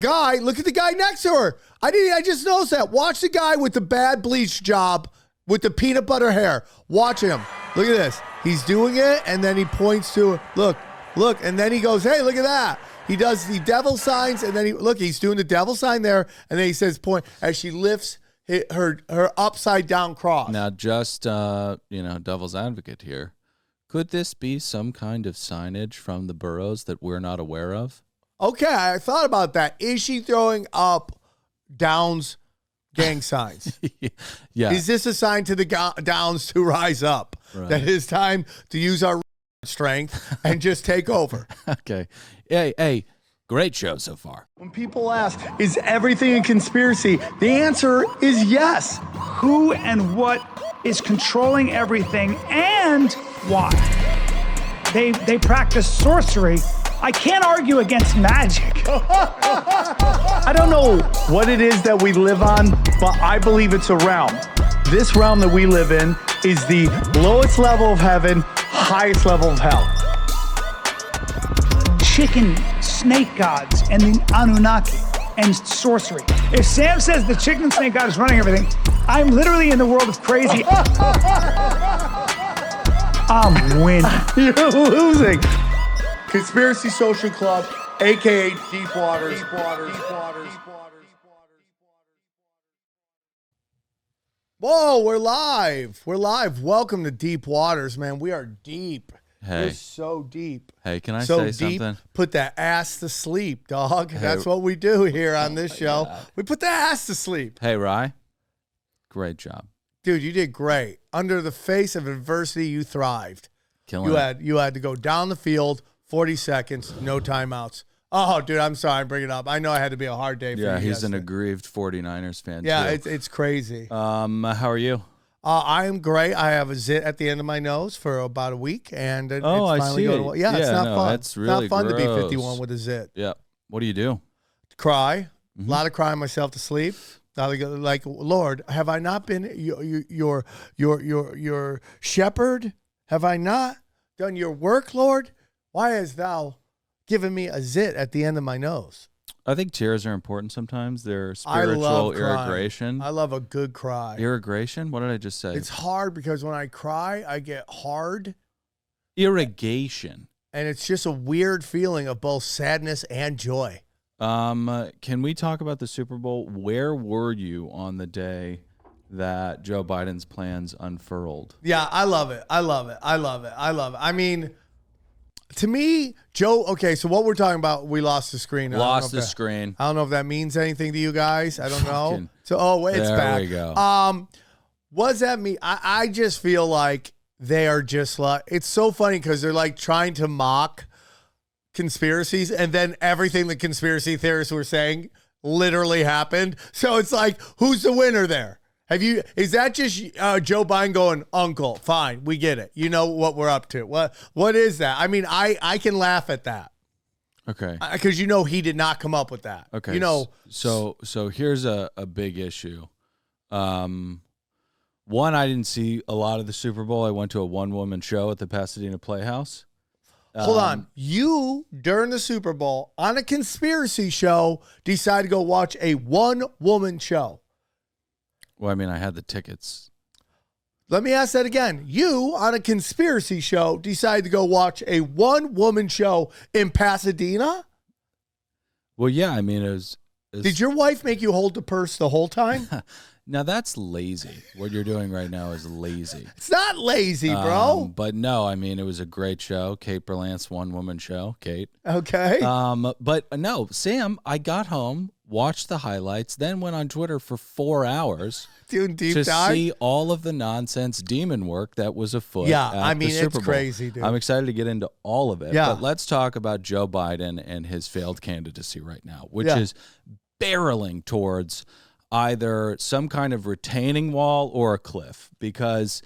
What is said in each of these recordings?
Guy, look at the guy next to her. I just noticed that. Watch the guy with the bad bleach job with the peanut butter hair. Watch him. Look at this. He's doing it, and then he points to, look, and then he goes, hey, look at that. He does the devil signs, and then he's doing the devil sign there, and then he says point as she lifts her upside down cross. Now, just devil's advocate here. Could this be some kind of signage from the boroughs that we're not aware of? Okay, I thought about that. Is she throwing up Downs gang signs? Yeah. Is this a sign to the Downs to rise up? Right. That it is time to use our strength and just take over. Okay. Hey, great show so far. When people ask, is everything a conspiracy? The answer is yes. Who and what is controlling everything and why? They practice sorcery. I can't argue against magic. I don't know what it is that we live on, but I believe it's a realm. This realm that we live in is the lowest level of heaven, highest level of hell. Chicken snake gods and the Anunnaki and sorcery. If Sam says the chicken and snake god is running everything, I'm literally in the world of crazy. I'm winning. You're losing. Conspiracy Social Club, a.k.a. Deep Waters. Whoa, we're live. Welcome to Deep Waters, man. We are deep. Hey. We're so deep. Hey, can I so say deep, something? Put that ass to sleep, dog. Hey. That's what we do here on this show. God. We put the ass to sleep. Hey, Rye. Great job. Dude, you did great. Under the face of adversity, you thrived. Killing it. You had to go down the field, 40 seconds, no timeouts. Oh, dude, I'm sorry. Bring it up. I know I had to be a hard day for you. Yeah, he's yesterday. an aggrieved 49ers fan, Yeah, too. it's crazy. How are you? I am great. I have a zit at the end of my nose for about a week, and it's I finally see. going to. Yeah, it's not fun. That's really it's not fun to be gross. 51 with a zit. Yeah. What do you do? Cry. A lot of crying myself to sleep. Like, Lord, have I not been your shepherd? Have I not done your work, Lord? Why hast thou given me a zit at the end of my nose? I think tears are important sometimes. They're I love spiritual crying. irrigation. I love a good cry. Irrigation? What did I just say? It's hard because when I cry, I get hard. Irrigation. And it's just a weird feeling of both sadness and joy. Can we talk about the Super Bowl? Where were you on the day that Joe Biden's plans unfurled? Yeah, I love it. I mean, to me, Joe, okay, so what we're talking about, we lost the screen. Lost the screen. I don't know if that means anything to you guys. I don't know. So, it's there back. There we go. What does that mean? I just feel like they are just like, it's so funny because they're like trying to mock conspiracies, and then everything the conspiracy theorists were saying literally happened. So it's like, who's the winner there? Is that just Joe Biden going, Uncle, fine, we get it. You know what we're up to. What is that? I mean, I can laugh at that. Okay. Because he did not come up with that. Okay. So here's a big issue. One, I didn't see a lot of the Super Bowl. I went to a one-woman show at the Pasadena Playhouse. Hold on. You, during the Super Bowl, on a conspiracy show, decided to go watch a one-woman show. Well, I mean, I had the tickets. Let me ask that again. You, on a conspiracy show, decided to go watch a one-woman show in Pasadena? Well, yeah, I mean, it was Did your wife make you hold the purse the whole time? Now, that's lazy. What you're doing right now is lazy. It's not lazy, bro. But no, I mean, it was a great show. Kate Berlant's one-woman show, Kate. Okay. But no, Sam, I got home, watched the highlights, then went on Twitter for 4 hours Doing deep to dive? see all of the nonsense demon work that was afoot. Yeah, at I mean, the Super it's Bowl. crazy, dude. I'm excited to get into all of it. Yeah. But let's talk about Joe Biden and his failed candidacy right now, which is barreling towards either some kind of retaining wall or a cliff, because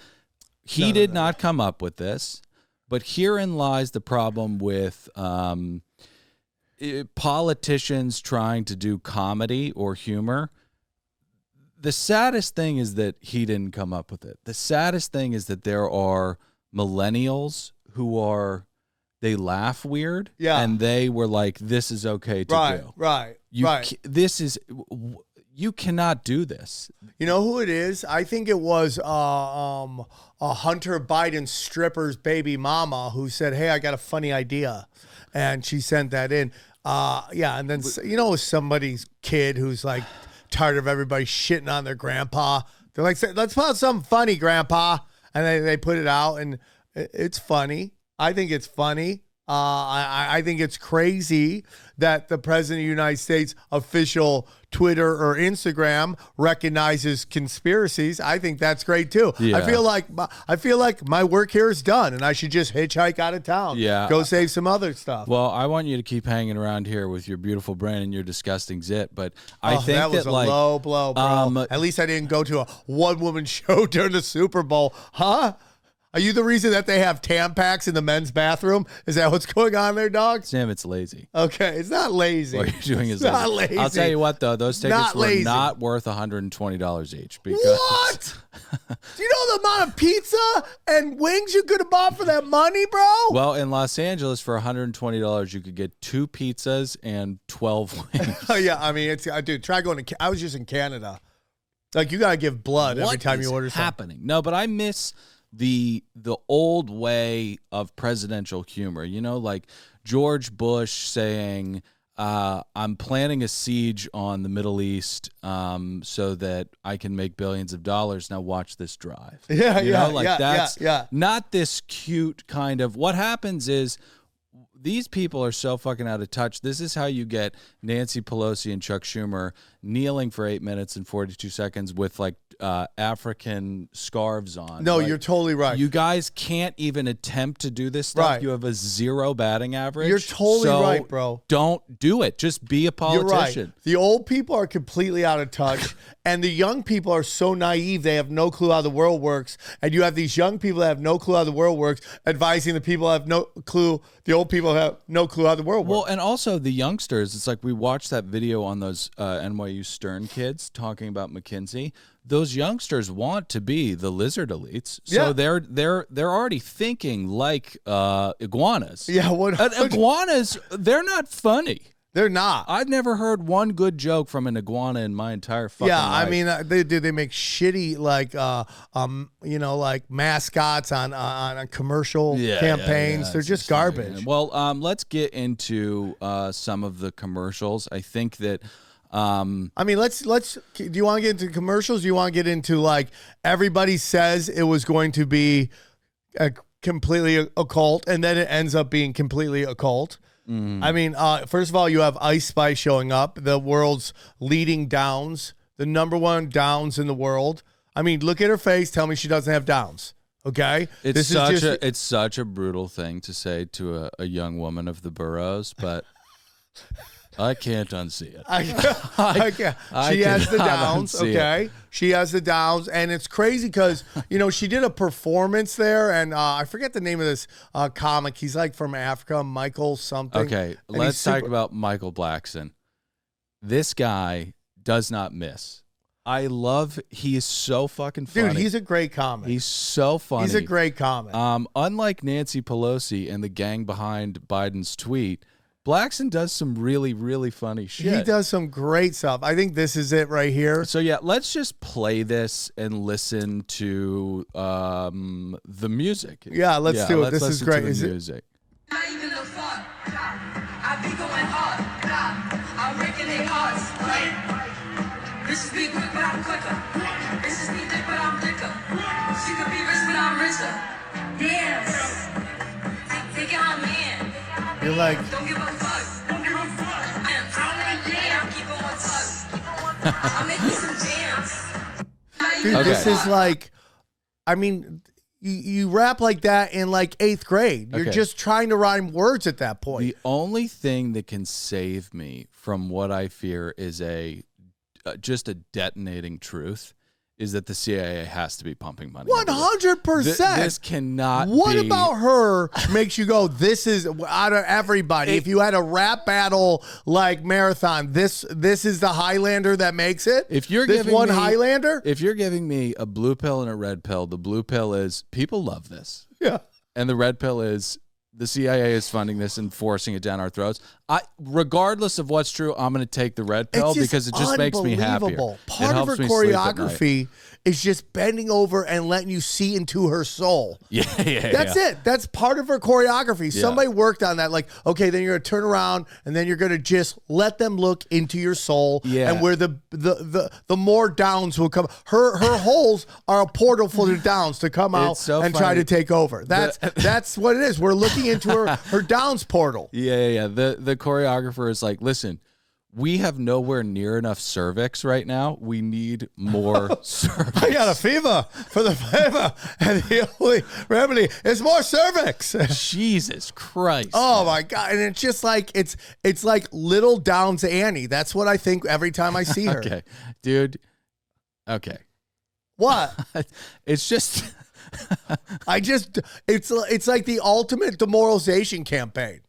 he did not come up with this. But herein lies the problem with politicians trying to do comedy or humor. The saddest thing is that he didn't come up with it. The saddest thing is that there are millennials who are they laugh weird. Yeah. And they were like, this is okay to do. Right. You cannot do this. You know who it is? I think it was a Hunter Biden stripper's baby mama who said, "Hey, I got a funny idea," and she sent that in. And then somebody's kid who's like tired of everybody shitting on their grandpa. They're like, "Let's put out something funny, grandpa," and they put it out, and it's funny. I think it's funny. I think it's crazy that the president of the United States official Twitter or Instagram recognizes conspiracies. I think that's great too. Yeah. I feel like my work here is done, and I should just hitchhike out of town. Yeah. Go save some other stuff. Well, I want you to keep hanging around here with your beautiful brain and your disgusting zit, but I think that was a low blow, bro. At least I didn't go to a one-woman show during the Super Bowl, huh? Are you the reason that they have Tampax in the men's bathroom? Is that what's going on there, dog? Sam, it's lazy. Okay, it's not lazy. What you're doing is not lazy. I'll tell you what, though, those tickets Not were lazy. not worth $120 each. Because What? Do you know the amount of pizza and wings you could have bought for that money, bro? Well, in Los Angeles, for $120, you could get 2 pizzas and 12 wings. Oh yeah, I mean, it's dude. Try going to. I was just in Canada. Like you gotta give blood every time you order something. Happening? No, but I miss the old way of presidential humor. You know, like George Bush saying, I'm planning a siege on the Middle East so that I can make billions of dollars. Now watch this drive. That's not this cute kind of. What happens is these people are so fucking out of touch. This is how you get Nancy Pelosi and Chuck Schumer kneeling for 8 minutes and 42 seconds with like African scarves on. No, like, you're totally right. You guys can't even attempt to do this stuff. Right. You have a 0 batting average. You're totally right, bro. Don't do it. Just be a politician. You're right. The old people are completely out of touch, and the young people are so naive they have no clue how the world works. And you have these young people that have no clue how the world works, advising the people that have no clue. The old people have no clue how the world works. Well, and also the youngsters. It's like we watched that video on those NYU Stern kids talking about McKinsey. Those youngsters want to be the lizard elites, so they're already thinking like iguanas. Yeah, what iguanas? They're not funny. They're not. I've never heard one good joke from an iguana in my entire fucking life. I mean, they make shitty like mascots on commercial campaigns. They're just garbage. Funny. Well, let's get into some of the commercials. I think that. let's. Do you want to get into commercials? Do you want to get into like everybody says it was going to be completely occult, and then it ends up being completely occult? I mean, first of all, you have Ice Spice showing up, the world's leading downs, the number 1 downs in the world. I mean, look at her face. Tell me she doesn't have downs. Okay, it's such a brutal thing to say to a young woman of the boroughs, but. I can't unsee it. I can't. She has the downs, okay? She has the downs, and it's crazy because, she did a performance there, and I forget the name of this comic. He's like from Africa, Michael something. Okay, let's talk about Michael Blackson. This guy does not miss. He is so fucking funny. Dude, he's a great comic. He's so funny. He's a great comic. Unlike Nancy Pelosi and the gang behind Biden's tweet, Blackson does some really, really funny shit. He does some great stuff. I think this is it right here. So, yeah, let's just play this and listen to the music. Yeah, let's do it. This is great. Is music. I be going hard. I'm breaking their hearts. This is me quick, but I'm quicker. This is me thick, but I'm thicker. She could be rich, but I'm richer. Dance. Take it on me. You're like, don't give a fuck. Don't give a fuck. I'm keeping one tuck. I'm making some jams. Dude, Okay. this is like, I mean, you rap like that in like 8th grade. You're Okay. just trying to rhyme words at that point. The only thing that can save me from what I fear is just a detonating truth is that the CIA has to be pumping money. 100%. This cannot What be. about her makes you go, this is out of everybody. If you had a rap battle like marathon, this is the Highlander that makes it? If you're this giving one me, Highlander? If you're giving me a blue pill and a red pill, the blue pill is people love this. Yeah. And the red pill is the CIA is funding this and forcing it down our throats. Regardless of what's true, I'm going to take the red pill because it just makes me happier. Part of her choreography is just bending over and letting you see into her soul. That's it. That's part of her choreography. Somebody worked on that. Like, okay, then you're going to turn around and then you're going to just let them look into your soul. And where the more downs will come. Her holes are a portal for the downs to come out and try to take over. That's what it is. We're looking into her downs portal. The choreographer is like, listen, we have nowhere near enough cervix right now. We need more cervix. I got a fever for the fever, and the only remedy is more cervix. Jesus Christ. Oh my God. And it's just like it's like little Downs Annie. That's what I think every time I see her. Okay. Dude. Okay. What? It's just it's like the ultimate demoralization campaign.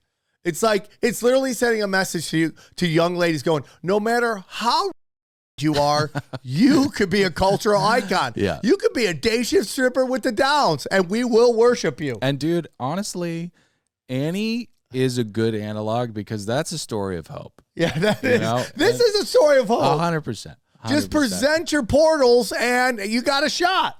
It's like, it's literally sending a message to young ladies going, no matter how you are, you could be a cultural icon. You could be a day shift stripper with the Downs and we will worship you. And dude, honestly, Annie is a good analog because that's a story of hope. This is a story of hope. 100%. Just present your portals and you got a shot.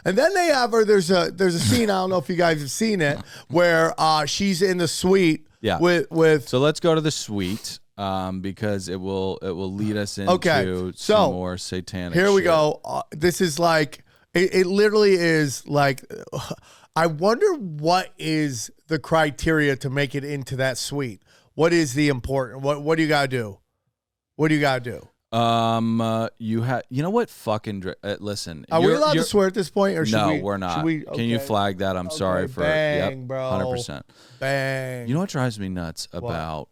And then they have her. There's a scene, I don't know if you guys have seen it, where she's in the suite with. So let's go to the suite because it will lead us into some more satanic. Here we go. This is like it literally is like. I wonder what is the criteria to make it into that suite. What is the important? What do you gotta do? What do you gotta do? You know what? Fucking listen. Are we allowed to swear at this point, or should we? We're not. Okay. Can you flag that? I'm sorry for bang, bro. 100%. Bang. You know what drives me nuts about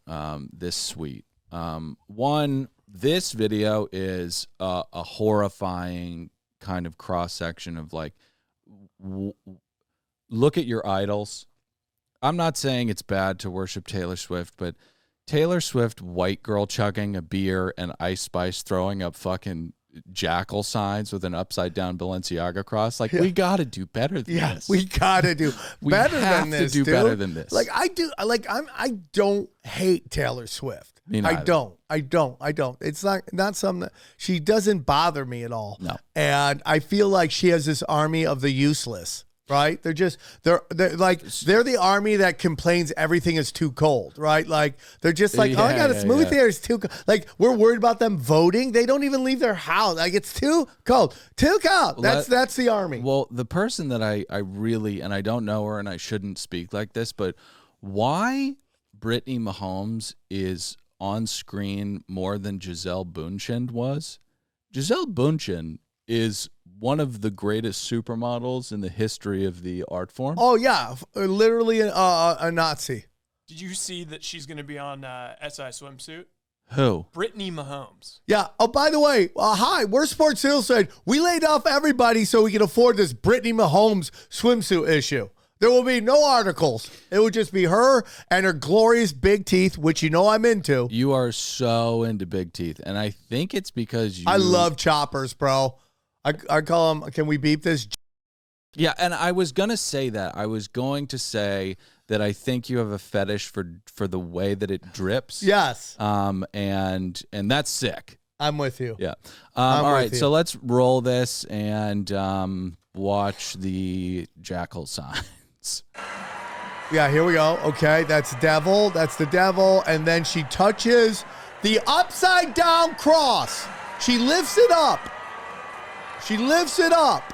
this suite? One, this video is a horrifying kind of cross section of like, look at your idols. I'm not saying it's bad to worship Taylor Swift, but Taylor Swift, white girl chugging a beer and Ice Spice throwing up fucking jackal signs with an upside down Balenciaga cross. Like, we got to do better than this. We got to do better than this. We have to do better than this. Like, I do. Like, I don't hate Taylor Swift. I don't. It's not something that she doesn't bother me at all. No. And I feel like she has this army of the useless. Right? They're the army that complains everything is too cold, right? Like they're just like, oh, I got a smooth here. It's too cold. Like we're worried about them voting. They don't even leave their house. Like it's too cold. Too cold. That's the army. Well, the person that I really, and I don't know her and I shouldn't speak like this, but why Brittany Mahomes is on screen more than Gisele Bündchen was? Gisele Bündchen is one of the greatest supermodels in the history of the art form. Oh, yeah. Literally a Nazi. Did you see that she's going to be on SI Swimsuit? Who? Brittany Mahomes. Yeah. Oh, by the way, hi, we're Sports Illustrated. We laid off everybody so we can afford this Brittany Mahomes swimsuit issue. There will be no articles. It would just be her and her glorious big teeth, which you know I'm into. You are so into big teeth. And I think it's because I love choppers, bro. I call them, can we beep this? Yeah, and I was going to say that. I was going to say that I think you have a fetish for the way that it drips. Yes. And that's sick. I'm with you. Yeah. All right, so let's roll this and watch the jackal signs. Yeah, here we go. Okay, that's devil. That's the devil. And then she touches the upside down cross. She lifts it up. She lifts it up.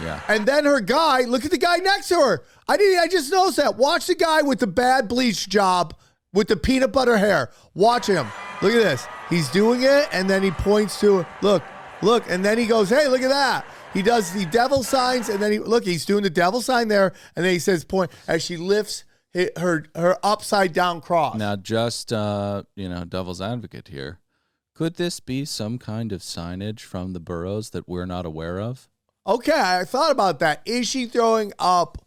Yeah. And then her guy, look at the guy next to her. I just noticed that. Watch the guy with the bad bleach job with the peanut butter hair. Watch him. Look at this. He's doing it, and then he points to, look, and then he goes, hey, look at that. He does the devil signs, and then he's doing the devil sign there, and then he says point as she lifts her upside down cross. Now, just devil's advocate here. Could this be some kind of signage from the boroughs that we're not aware of? Okay, I thought about that. Is she throwing up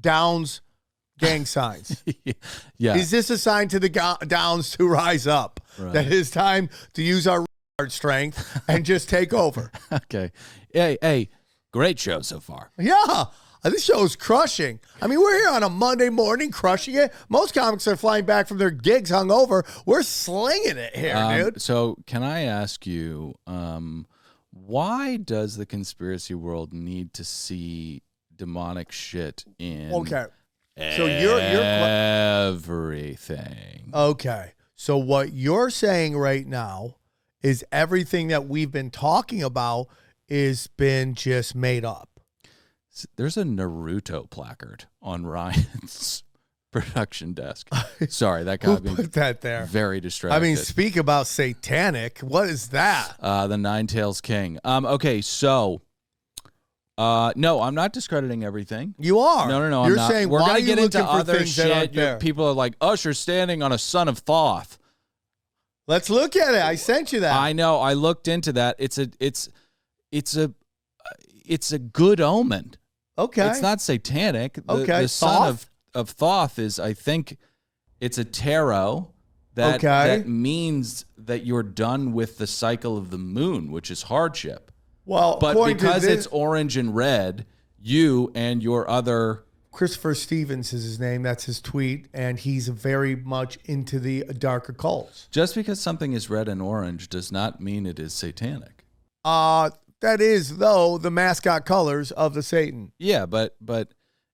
Downs gang signs? Yeah. Is this a sign to the Downs to rise up? Right. That it is time to use our strength and just take over. Okay. Hey, great show so far. Yeah. This show is crushing. I mean, we're here on a Monday morning crushing it. Most comics are flying back from their gigs hungover. We're slinging it here, dude. So can I ask you, why does the conspiracy world need to see demonic shit in So you're everything? Okay. So what you're saying right now is everything that we've been talking about is been just made up. There's a Naruto placard on Ryan's production desk. Sorry, that got me Put that there. very distracted. I mean, speak about satanic. What is that? The Nine Tails King. Okay, so no, I'm not discrediting everything. You are. No, You're I'm not. saying We're why gonna are you get into looking for other things that aren't shit. there? People are like, Usher standing on a son of Thoth. Let's look at it. I sent you that. I know. I looked into that. It's a good omen. Okay. It's not satanic. The Thoth? son of Thoth is, I think, it's a tarot that means that you're done with the cycle of the moon, which is hardship. Well, But according because to it's orange and red, you and your other Christopher Stevens is his name. That's his tweet, and he's very much into the dark occults. just because something is red and orange does not mean it is satanic. That is though the mascot colors of the Satan. Yeah, but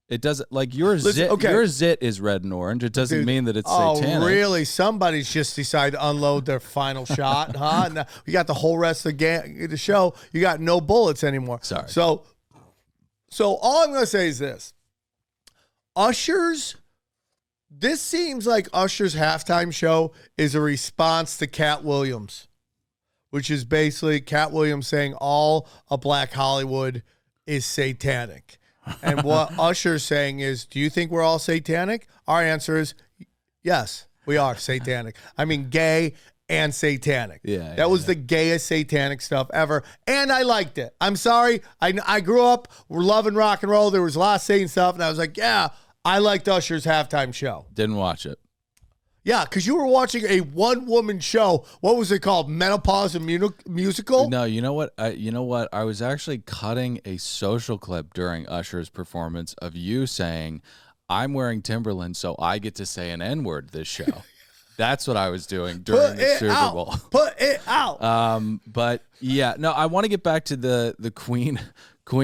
it doesn't, like your Listen, zit. okay. Your zit is red and orange. It doesn't Dude, mean that it's oh, satanic. really? Somebody's just decided to unload their final shot, huh? Now, we got the whole rest of the show. You got no bullets anymore. Sorry. So all I'm going to say is this. This seems like Usher's halftime show is a response to Cat Williams, which is basically Cat Williams saying all of Black Hollywood is satanic. And what Usher's saying is, do you think we're all satanic? Our answer is, yes, we are satanic. I mean, gay and satanic. That was the gayest satanic stuff ever. And I liked it. I'm sorry. I grew up loving rock and roll. There was a lot of Satan stuff. And I was like, yeah, I liked Usher's halftime show. Didn't watch it. Yeah, because you were watching a one-woman show. What was it called? Menopause and Musical? No, you know what? I was actually cutting a social clip during Usher's performance of you saying, "I'm wearing Timberland, so I get to say an N-word this show." That's what I was doing during the Super Bowl. Put it out. But yeah, no, I want to get back to the Queen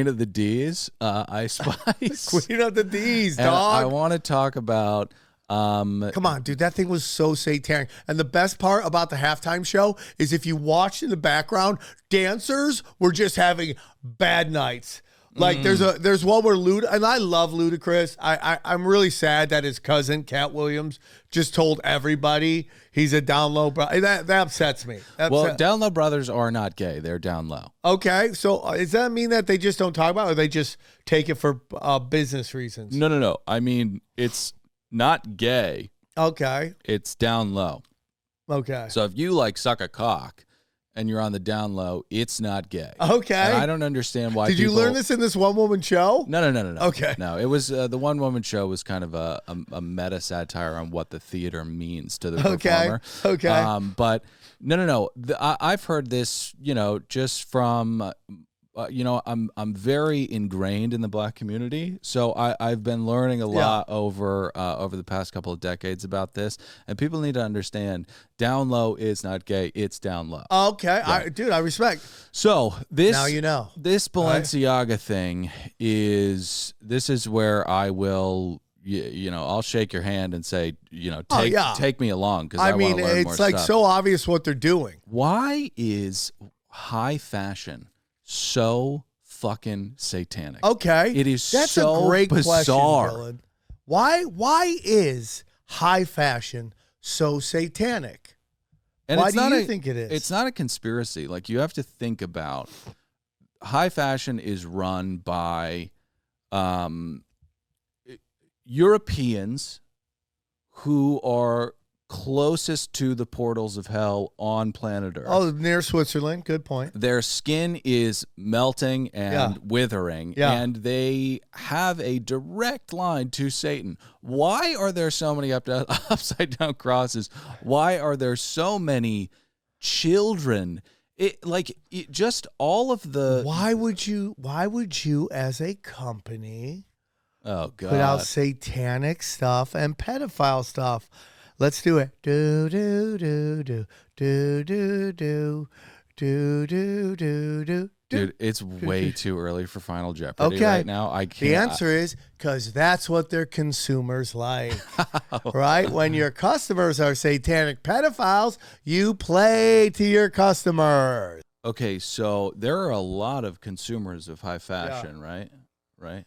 of the D's, Ice Spice. Queen of the D's, And dog. I want to talk about. Come on, dude. That thing was so satanic. And the best part about the halftime show is if you watched in the background, dancers were just having bad nights. Like there's one where and I love Ludacris. I'm really sad that his cousin Cat Williams just told everybody he's a down low bro. That upsets me. Down low brothers are not gay. They're down low. Okay, so does that mean that they just don't talk about it, or they just take it for business reasons? No. I mean, it's not gay. Okay. It's down low. Okay. So if you like suck a cock and you're on the down low, it's not gay. Okay. And I don't understand why. Did you learn this in this one-woman show? No. Okay. No, it was the one woman show was kind of a meta satire on what the theater means to the performer. Okay. But no. I've heard this, just from. I'm very ingrained in the Black community, so I've been learning a lot over the past couple of decades about this, and people need to understand down low is not gay; it's down low. Okay, Yeah. I respect. So this Now you know. This Balenciaga thing is where I will. I'll shake your hand and say, take me along because I want to learn more it's like stuff. so obvious what they're doing. Why is high fashion so fucking satanic? Okay, That's a great bizarre. question, Dylan. Why is high fashion so satanic? And Why it's do not you think it is? It's not a conspiracy. Like, you have to think about high fashion is run by Europeans who are closest to the portals of hell on planet Earth. Oh, near Switzerland. Good point. Their skin is melting and withering, and they have a direct line to Satan. Why are there so many upside down crosses? Why are there so many children? Just all of the. Why would you, as a company, Oh God. Put out satanic stuff and pedophile stuff. Let's do it. Do do do do do do do do do do do. Dude, it's way too early for Final Jeopardy Okay. right now. I can't. The answer is because that's what their consumers like, right? When your customers are satanic pedophiles, you play to your customers. Okay, so there are a lot of consumers of high fashion, right? Right.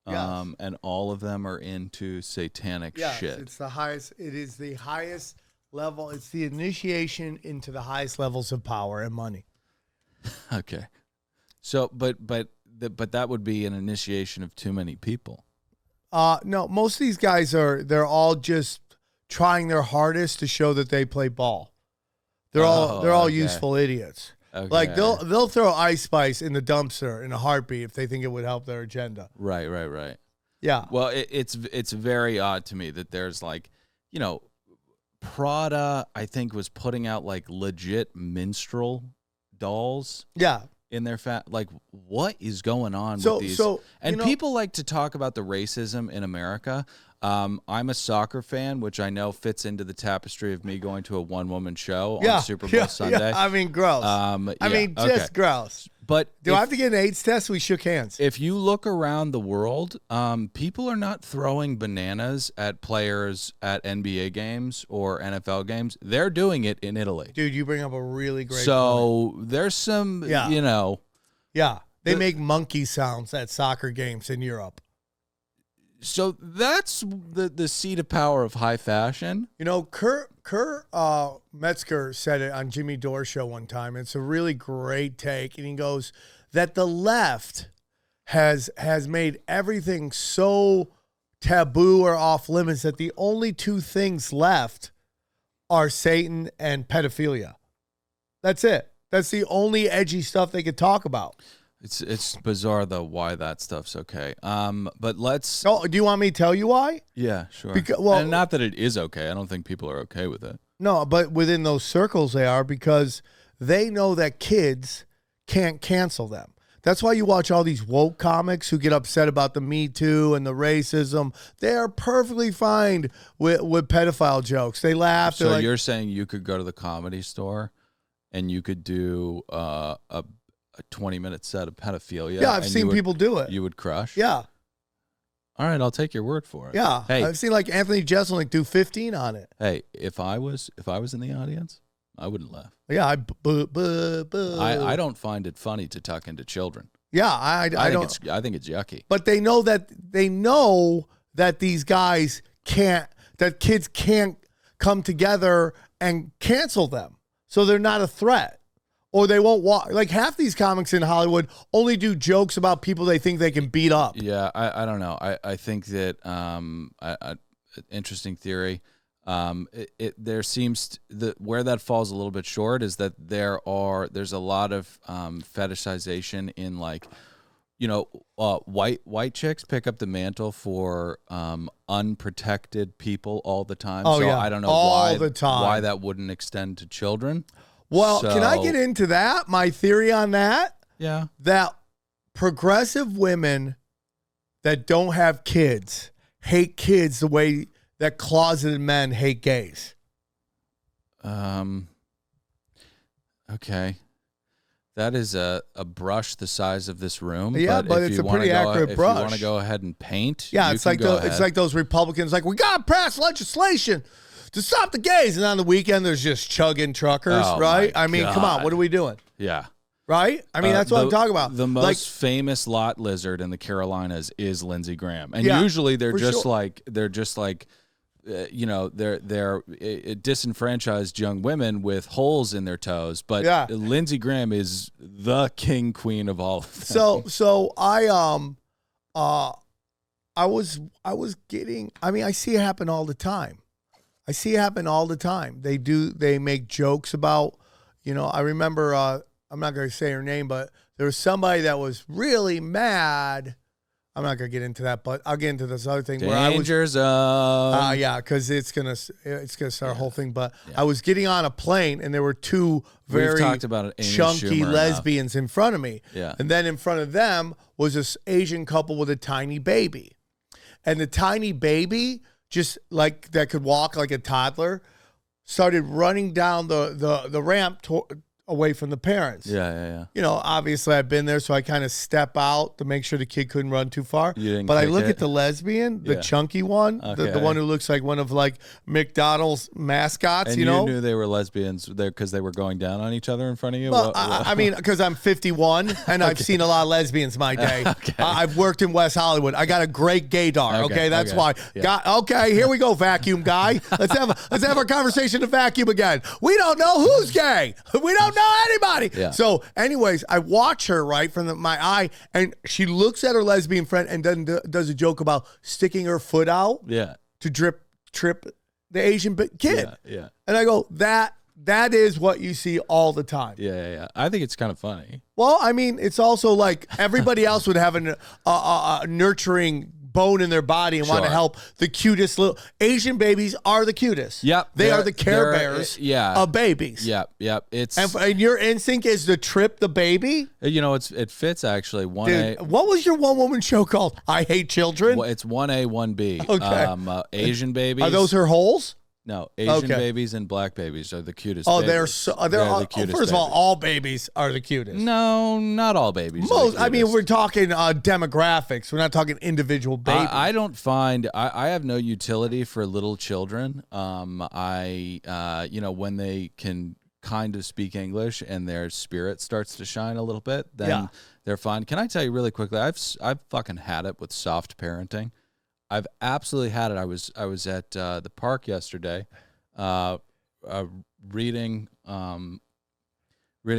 Yes. And all of them are into satanic Yes, shit. it's the highest. It is the highest level. It's the initiation into the highest levels of power and money. Okay. So, but that would be an initiation of too many people. No, most of these guys they're all just trying their hardest to show that they play ball. They're all okay. useful idiots. Okay. Like they'll throw Ice Spice in the dumpster in a heartbeat if they think it would help their agenda. Right. Yeah. Well, it's very odd to me that there's like, Prada, I think, was putting out like legit minstrel dolls Yeah. in their like, what is going on So- with these? so, and you know- people like to talk about the racism in America. I'm a soccer fan, which I know fits into the tapestry of me going to a one-woman show on Super Bowl Sunday. Yeah. I mean, gross. Just gross. But Do I have to get an AIDS test? We shook hands. if you look around the world, people are not throwing bananas at players at NBA games or NFL games. They're doing it in Italy. Dude, you bring up a really great point. So there's some, Yeah. Yeah. They The- make monkey sounds at soccer games in Europe. So that's the seat of power of high fashion. Kurt Metzger said it on Jimmy Dore's show one time. It's a really great take. And he goes that the left has made everything so taboo or off limits that the only two things left are Satan and pedophilia. That's it. That's the only edgy stuff they could talk about. It's bizarre though why that stuff's okay. But let's. Oh, do you want me to tell you why? Yeah, sure. Well, and not that it is okay. I don't think people are okay with it. No, but within those circles they are because they know that kids can't cancel them. That's why you watch all these woke comics who get upset about the Me Too and the racism. They are perfectly fine with pedophile jokes. They laugh. So They're like, you're saying you could go to the Comedy Store and you could do a 20-minute set of pedophilia? yeah, I've and seen people do it. You would crush? Yeah, All right, I'll take your word for it. yeah. Hey, I've seen like Anthony Jeselnik do 15 on it. hey, if I was in the audience, I wouldn't laugh. Yeah, I don't find it funny to tuck into children. Yeah, I don't. I think it's yucky. But they know that these guys that kids can't come together and cancel them. So they're not a threat. Or they won't walk. Like half these comics in Hollywood only do jokes about people they think they can beat up. Yeah, I don't know. I think that interesting theory. There seems where that falls a little bit short is that there's a lot of fetishization in like, white chicks pick up the mantle for unprotected people all the time. Oh, so yeah. I don't know All the time. why that wouldn't extend to children. Well, So- can I get into that? My theory on that? Yeah. That progressive women that don't have kids hate kids the way that closeted men hate gays. Okay. That is a brush the size of this room. Yeah, but if it's you a wanna pretty go- accurate If brush. you want to go ahead and paint, Yeah, you it's can like go it's ahead. like those Republicans like we gotta pass legislation to stop the gays, and on the weekend there's just chugging truckers, Oh, right? my I mean, come on, God. what are we doing? Yeah. Right? I mean, that's what I'm talking about. The most Like, famous lot lizard in the Carolinas is Lindsey Graham, and Yeah, usually they're for just sure. like they're disenfranchised young women with holes in their toes. But Yeah. Lindsey Graham is the king queen of all of them. so I was getting. I mean, I see it happen all the time. They make jokes about. I remember. I'm not going to say her name, but there was somebody that was really mad I'm not gonna get into that, but I'll get into this other thing where I was. Danger zone. Yeah, because it's gonna start a whole thing. But I was getting on a plane, and there were two very talked about it, Amy chunky Schumer lesbians in front of me. Yeah. And then in front of them was this Asian couple with a tiny baby, and the tiny baby, just like that could walk like a toddler, started running down the ramp away from the parents. Yeah. You know, obviously I've been there, so I kind of step out to make sure the kid couldn't run too far. You didn't but I kick look it? at the lesbian, the chunky one, the Okay. one who looks like one of like McDonald's mascots, And you know? knew they were lesbians there because they were going down on each other in front of you? Well, I mean, because I'm 51 and I've seen a lot of lesbians my day. I've worked in West Hollywood. I got a great gaydar. Okay, that's why. Yeah. Okay, here we go, vacuum guy. Let's have our conversation to vacuum again. We don't know who's gay. We don't know anybody. Yeah. So, anyways, I watch her right from my eye, and she looks at her lesbian friend and then does a joke about sticking her foot out Yeah. to trip the Asian kid. Yeah. And I go, that is what you see all the time. Yeah. I think it's kind of funny. Well, I mean, it's also like everybody else would have a nurturing bone in their body and want to Sure. help the cutest little Asian babies are the cutest. Yep. They are They're- the Care they're- Bears yeah. of babies. Yep. It's And your instinct is to trip the baby? it fits actually. Dude, what was your one woman show called? I Hate Children? It's 1A, 1B. Okay. Asian babies. Are those her holes? No, Asian Okay. babies and black babies are the cutest. Oh, babies. they're the cutest. first of all, babies. all babies are the cutest. No, not all babies. are Most, the I mean, cutest. we're talking demographics. We're not talking individual babies. I don't find I have no utility for little children. When they can kind of speak English and their spirit starts to shine a little bit, then they're fine. Can I tell you really quickly? I've fucking had it with soft parenting. I've absolutely had it. I was at the park yesterday, reading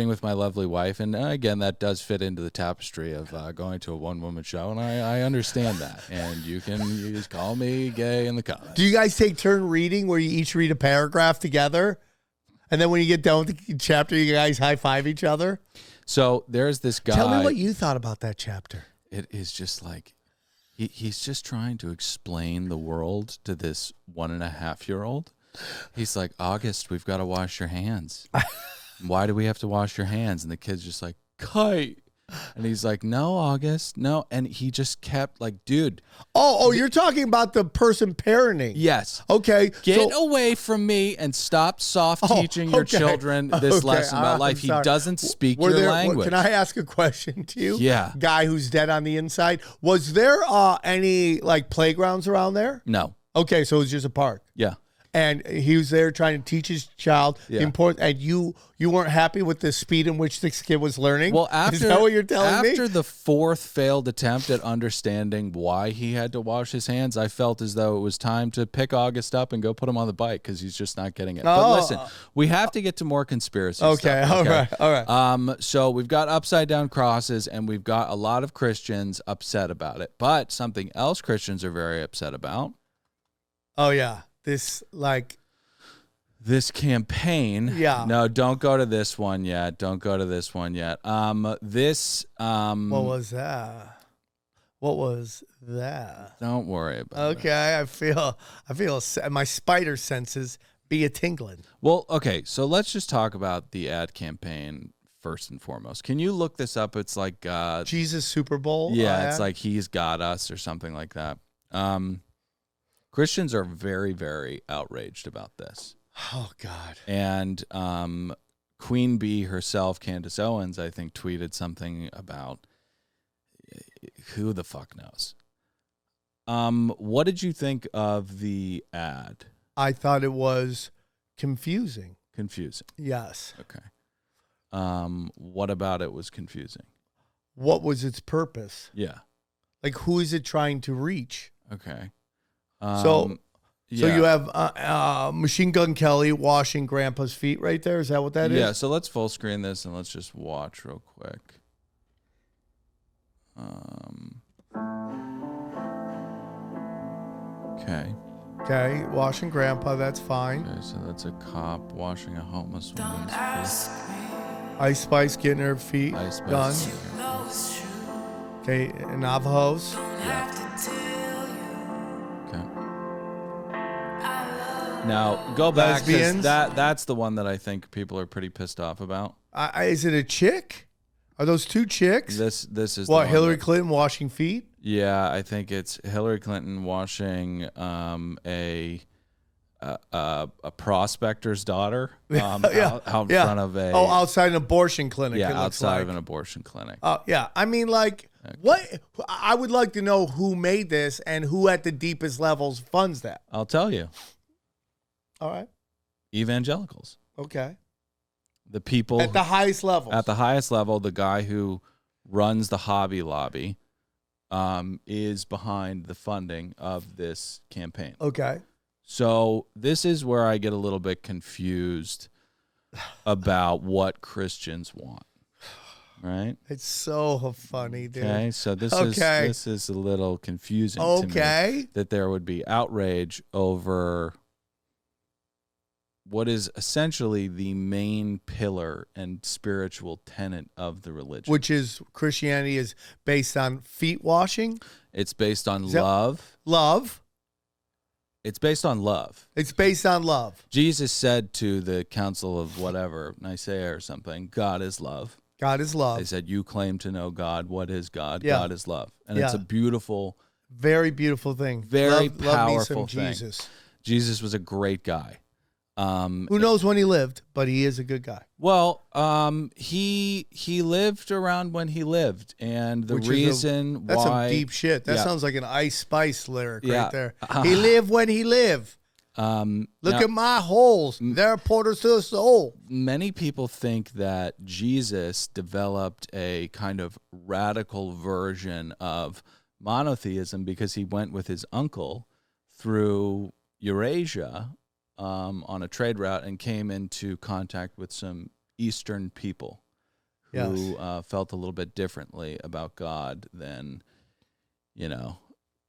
with my lovely wife, and again, that does fit into the tapestry of going to a one-woman show, and I understand that. And you just call me gay in the comments. Do you guys take turn reading where you each read a paragraph together? And then when you get done with the chapter, you guys high-five each other? So there's this guy. Tell me what you thought about that chapter. It is just like he's just trying to explain the world to this 1.5-year-old. He's like, August, we've got to wash your hands. Why do we have to wash your hands? And the kid's just like, Kite. And he's like, no, August, no. And he just kept like, dude. Oh, you're talking about the person parenting. Yes. Okay. Get away from me and stop soft teaching your okay. children this Okay, lesson about I'm life. He sorry. doesn't speak Were your there- language. Can I ask a question to you? Yeah. Guy who's dead on the inside. Was there any like playgrounds around there? No. Okay, so it was just a park. Yeah. And he was there trying to teach his child the Yeah. important. And you weren't happy with the speed in which this kid was learning. Well, after is that what you're telling me? After the fourth failed attempt at understanding why he had to wash his hands, I felt as though it was time to pick August up and go put him on the bike because he's just not getting it. But Oh. listen, we have to get to more conspiracy Okay, stuff. all right. So we've got upside down crosses, and we've got a lot of Christians upset about it. But something else Christians are very upset about. Oh yeah, This campaign. Yeah. No, don't go to this one yet. Don't go to this one yet. What was that? What was that? Don't worry about it. Okay, I feel my spider senses be a tingling. Well, okay, so let's just talk about the ad campaign first and foremost. Can you look this up? It's like Jesus Super Bowl. yeah, it's ad? like He's Got Us or something like that. Christians are very, very outraged about this. Oh God. And Queen Bee herself, Candace Owens, I think, tweeted something about who the fuck knows. What did you think of the ad? I thought it was confusing. Confusing. Yes. Okay. What about it was confusing? What was its purpose? Yeah. Like, who is it trying to reach? Okay. So yeah. you have Machine Gun Kelly washing Grandpa's feet right there. Is that what that is? Yeah, so let's full screen this and let's just watch real quick. Okay. Okay, washing Grandpa. That's fine. Okay, so that's a cop washing a homeless woman's feet. Ice Spice getting her feet Ice Spice. done. Okay, Navajos. Okay. Now go back, 'cause Lesbians? that's the one that I think people are pretty pissed off about. Is it a chick? Are those two chicks? This is the What, one Hillary that- Clinton washing feet? Yeah, I think it's Hillary Clinton washing a prospector's daughter out in front of a outside an abortion clinic. yeah, it looks outside like. of an abortion clinic. Yeah, I mean, like, what? I would like to know who made this and who at the deepest levels funds that. I'll tell you, All right. evangelicals, Okay. the people At the highest levels. at the highest level, the guy who runs the Hobby Lobby is behind the funding of this campaign. Okay. So this is where I get a little bit confused about what Christians want, right? It's so funny, dude. Okay, so this is a little confusing to me that there would be outrage over what is essentially the main pillar and spiritual tenet of the religion. Which is Christianity is based on feet washing. It's based on that- love. Love. It's based on love. It's based on love. Jesus said to the council of whatever, Nicaea or something, God is love. God is love. They said, you claim to know God. What is God? Yeah. God is love. And it's a Yeah. beautiful, Very beautiful thing. very love powerful me some thing. Jesus. Jesus was a great guy. Who knows when he lived, but he is a good guy. Well, he lived around when he lived, and the Which is reason That's why some deep shit. That Yeah. sounds like an Ice Spice lyric Yeah. right there. He lived when he lived. Look now, at my holes. They're portals to the soul. many people think that Jesus developed a kind of radical version of monotheism because he went with his uncle through Eurasia on a trade route and came into contact with some Eastern people who felt a little bit differently about God than,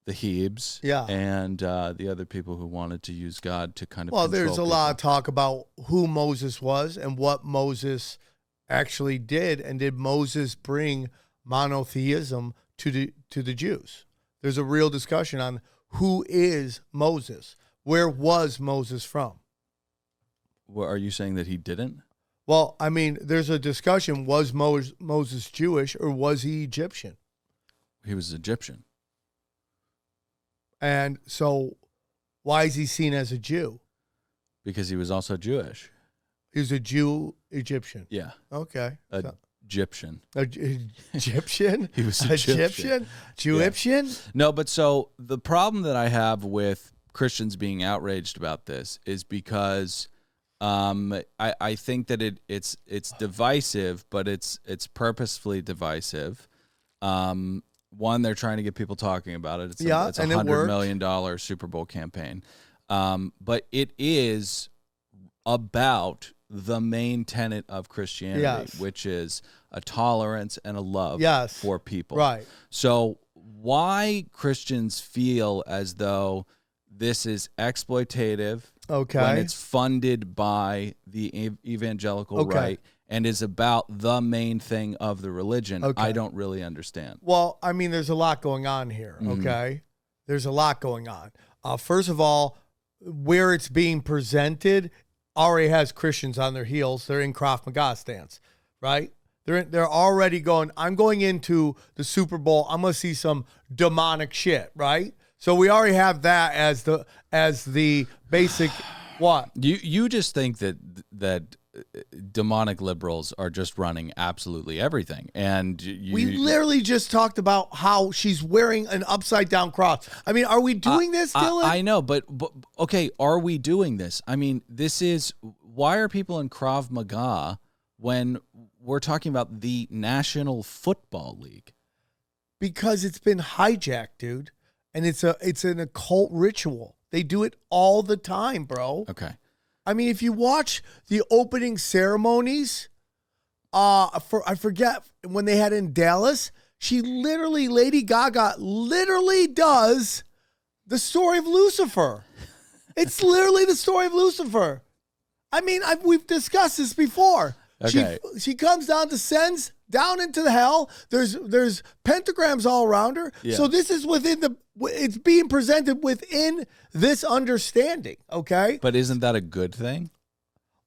the Hebes and the other people who wanted to use God to kind of Well, control there's a lot of talk about who Moses was and what Moses actually did, and did Moses bring monotheism to the Jews? There's a real discussion on who is Moses. Where was Moses from? Well, are you saying that he didn't? Well, I mean, there's a discussion. Was Moses Jewish or was he Egyptian? He was Egyptian. And so why is he seen as a Jew? Because he was also Jewish. He was a Jew Egyptian. Yeah. Okay. Egyptian. Egyptian? He was Egyptian? Jewiptian? No, but so the problem that I have with Christians being outraged about this is because I think that it's divisive, but it's purposefully divisive. One, they're trying to get people talking about it. It's a $100 million Super Bowl campaign. But it is about the main tenet of Christianity, which is a tolerance and a love for people. Right. So why Christians feel as though this is exploitative when it's funded by the evangelical right and is about the main thing of the religion, I don't really understand. Well, I mean, there's a lot going on here, okay? There's a lot going on. First of all, where it's being presented already has Christians on their heels. They're in Krav Maga stance, right? They're already going, I'm going into the Super Bowl. I'm going to see some demonic shit, right? So we already have that as the basic what? You just think that demonic liberals are just running absolutely everything, and we literally just talked about how she's wearing an upside down cross. I mean, are we doing this, Dylan? I know, but okay, are we doing this? I mean, why are people in Krav Maga when we're talking about the National Football League? Because it's been hijacked, dude. And it's an occult ritual. They do it all the time, bro. Okay. I mean, if you watch the opening ceremonies, I forget when they had in Dallas, Lady Gaga literally does the story of Lucifer. It's literally the story of Lucifer. I mean, we've discussed this before. Okay. She comes down, descends down into the hell. There's pentagrams all around her. Yeah. So this is it's being presented within this understanding. Okay. But isn't that a good thing?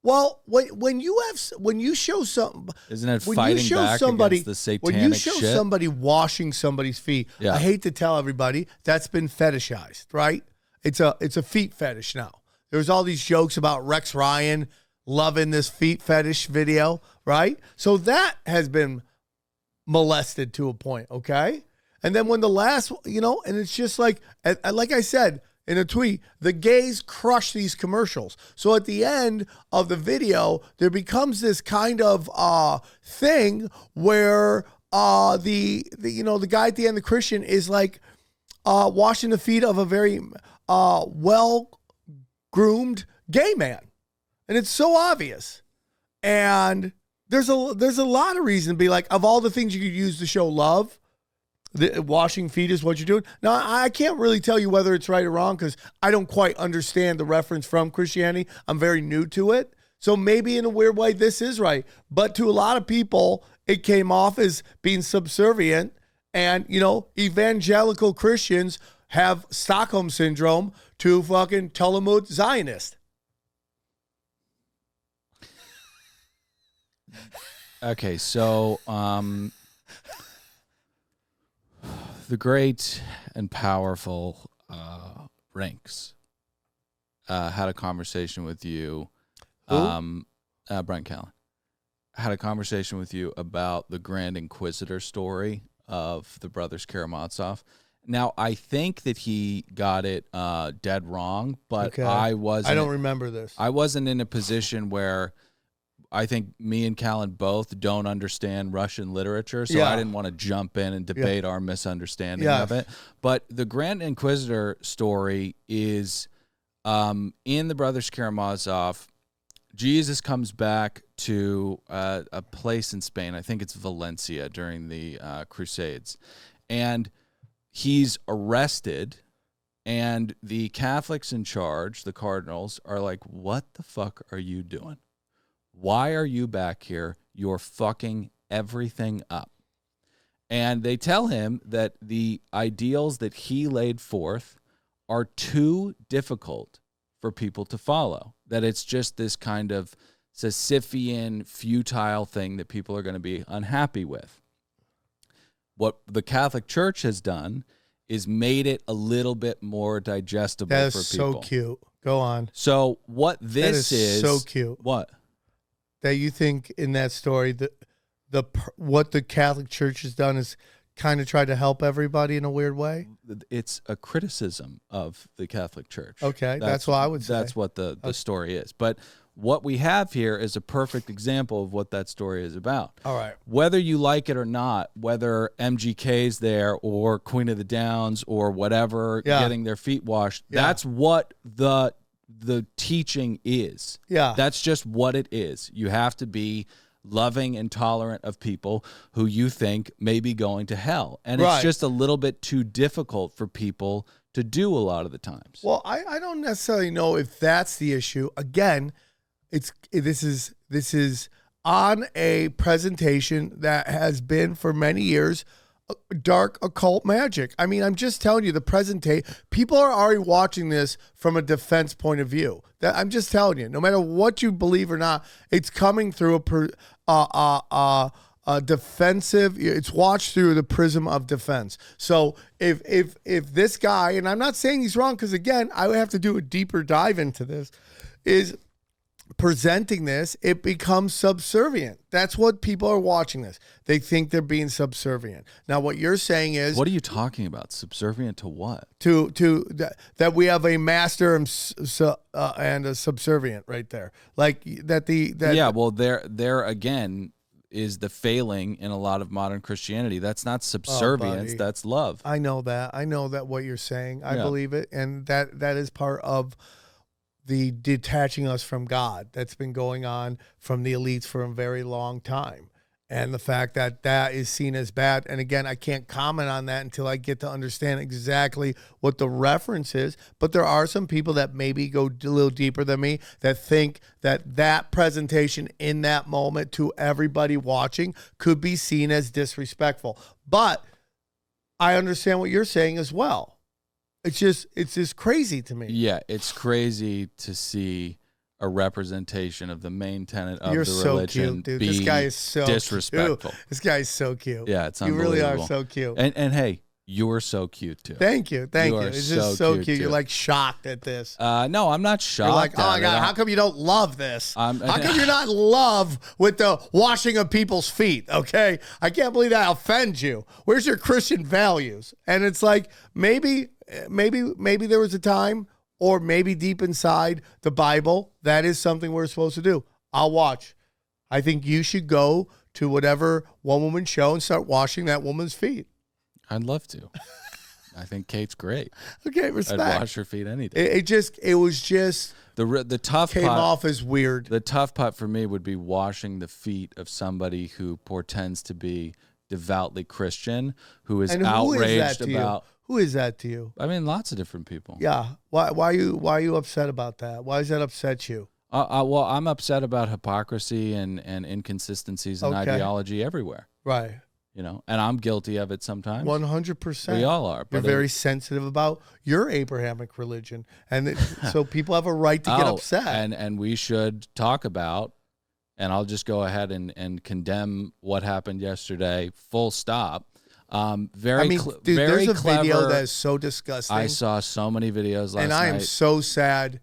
Well, when you show something, Isn't it when fighting you show back somebody, against the satanic when you show shit? somebody washing somebody's feet, Yeah. I hate to tell everybody that's been fetishized, right? It's a feet fetish now. There's all these jokes about Rex Ryan loving this feet fetish video, right? So that has been molested to a point, okay? And then when the last, and it's just like I said in a tweet, the gays crush these commercials. So at the end of the video, there becomes this kind of thing where the guy at the end, the Christian, is like washing the feet of a very well-groomed gay man. And it's so obvious. And there's a lot of reason to be like, of all the things you could use to show love, washing feet is what you're doing. Now, I can't really tell you whether it's right or wrong because I don't quite understand the reference from Christianity. I'm very new to it. So maybe in a weird way, this is right. But to a lot of people, it came off as being subservient. And, evangelical Christians have Stockholm syndrome to fucking Talmud Zionist. Okay, so the great and powerful Rinks had a conversation with you. Brent Callen had a conversation with you about the Grand Inquisitor story of the brothers Karamazov. Now, I think that he got it dead wrong, but Okay. I don't remember this. I wasn't in a position where I think me and Callan both don't understand Russian literature, so Yeah. I didn't want to jump in and debate our misunderstanding Yeah. of it. But the Grand Inquisitor story is in the Brothers Karamazov. Jesus comes back to a place in Spain. I think it's Valencia during the Crusades. And he's arrested, and the Catholics in charge, the cardinals, are like, what the fuck are you doing? Why are you back here? You're fucking everything up. And they tell him that the ideals that he laid forth are too difficult for people to follow, that it's just this kind of Sisyphean, futile thing that people are going to be unhappy with. What the Catholic Church has done is made it a little bit more digestible That for is people. so cute. Go on. So what this That is so cute. What? That you think in that story that what the Catholic Church has done is kind of try to help everybody in a weird way. It's a criticism of the Catholic Church. Okay, that's what I would say. That's what the story is. But what we have here is a perfect example of what that story is about. All right. Whether you like it or not, whether MGK's there or Queen of the Downs or whatever, getting their feet washed, that's what the teaching is. Yeah. That's just what it is. You have to be loving and tolerant of people who you think may be going to hell. And it's just a little bit too difficult for people to do a lot of the times. Well, I don't necessarily know if that's the issue. Again, this is on a presentation that has been for many years dark occult magic. I mean, I'm just telling you, the presentation, people are already watching this from a defense point of view. That I'm just telling you, no matter what you believe or not, it's coming through a defensive. It's watched through the prism of defense. So if this guy, and I'm not saying he's wrong, because again, I would have to do a deeper dive into this, is presenting this, it becomes subservient. That's what people are watching this. They think they're being subservient. Now, what you're saying is, what are you talking about? Subservient to what? To that we have a master and a subservient right there. Like that yeah. Well, there again is the failing in a lot of modern Christianity. That's not subservience. That's love. I know that what you're saying. I believe it, and that is part of the detaching us from God that's been going on from the elites for a very long time. And the fact that that is seen as bad. And again, I can't comment on that until I get to understand exactly what the reference is. But there are some people that maybe go a little deeper than me that think that that presentation in that moment to everybody watching could be seen as disrespectful. But I understand what you're saying as well. It's just crazy to me. Yeah, it's crazy to see a representation of the main tenet of You're the so religion cute, dude. be This guy is so disrespectful. Cute. This guy is so cute. Yeah, it's You unbelievable. really are so cute. And hey, you're so cute too. Thank you. Thank you. are It's just so cute. too. You're like shocked at this. No, I'm not shocked. You're like, oh my at God, it. how come you don't love this? How I'm- come you're not in love with the washing of people's feet? Okay. I can't believe that offends you. Where's your Christian values? And it's like, maybe there was a time, or maybe deep inside the Bible, that is something we're supposed to do. I'll watch. I think you should go to whatever one woman show and start washing that woman's feet. I'd love to. I think Kate's great. Okay, I'd respect. wash her feet any day. It was just The tough came part, off as weird. the tough part for me would be washing the feet of somebody who portends to be devoutly Christian, who is And who outraged is that to about. you? Who is that to you? I mean, lots of different people. Yeah. Why are you upset about that? Why does that upset you? Well, I'm upset about hypocrisy and inconsistencies in Okay. ideology everywhere. Right. You know, and I'm guilty of it sometimes. 100%. We all are. You're But very sensitive about your Abrahamic religion, and so people have a right to get upset. And we should talk about. And I'll just go ahead and condemn what happened yesterday. Full stop. Dude, there's a clever video that is so disgusting. I saw so many videos last and I am night. so sad.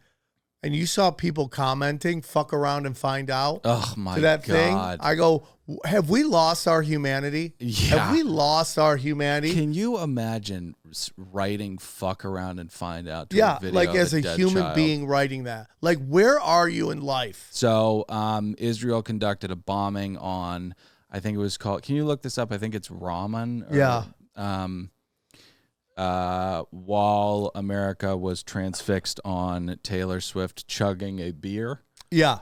And you saw people commenting, "Fuck around and find out." Oh my to that thing. God. I go, have we lost our humanity? Yeah. Have we lost our humanity? Can you imagine writing "fuck around and find out"? To Yeah, a video like of as a dead human child? being writing that. Like, where are you in life? So Israel conducted a bombing on, I think it was called, can you look this up? I think it's Rahman. Yeah. While America was transfixed on Taylor Swift chugging a beer. Yeah.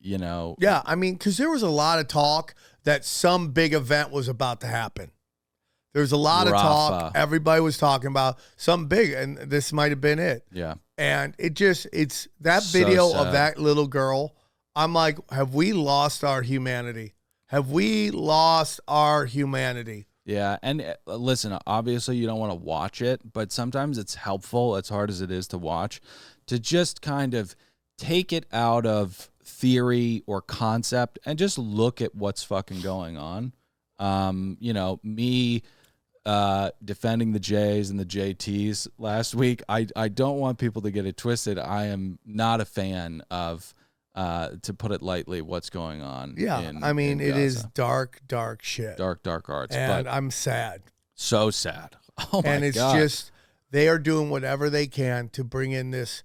You know. Yeah, I mean, because there was a lot of talk that some big event was about to happen. There was a lot of talk. Everybody was talking about some big, and this might have been it. Yeah. And it's that So video sad. of that little girl. I'm like, have we lost our humanity? Have we lost our humanity? Yeah, and listen, obviously you don't want to watch it, but sometimes it's helpful, as hard as it is to watch, to just kind of take it out of theory or concept and just look at what's fucking going on. You know, me defending the J's and the JTs last week, I don't want people to get it twisted. I am not a fan of, to put it lightly, what's going on. Yeah, I mean, it is dark shit. Dark arts. And but I'm sad. so sad. Oh my And it's God. just, they are doing whatever they can to bring in this.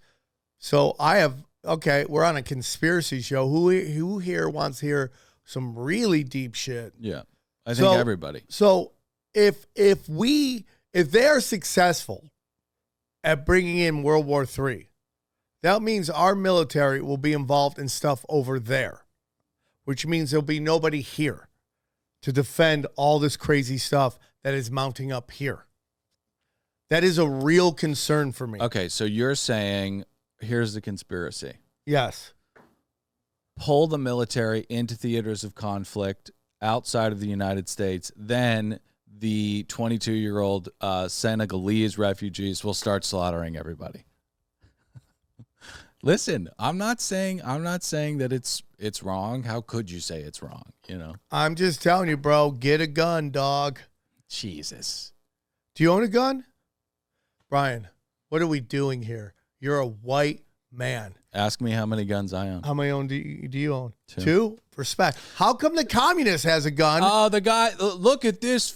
So we're on a conspiracy show. Who here wants to hear some really deep shit? Yeah, I think everybody. So if they are successful at bringing in World War III, that means our military will be involved in stuff over there, which means there'll be nobody here to defend all this crazy stuff that is mounting up here. That is a real concern for me. Okay, so you're saying, here's the conspiracy. Yes. Pull the military into theaters of conflict outside of the United States, then the 22-year-old Senegalese refugees will start slaughtering everybody. Listen, I'm not saying that it's wrong. How could you say it's wrong, you know? I'm just telling you, bro, get a gun, dog. Jesus. Do you own a gun? Brian, what are we doing here? You're a white man. Ask me how many guns I own. How many do you own? Two. Two? Respect. How come the communist has a gun? Oh, the guy! Look at this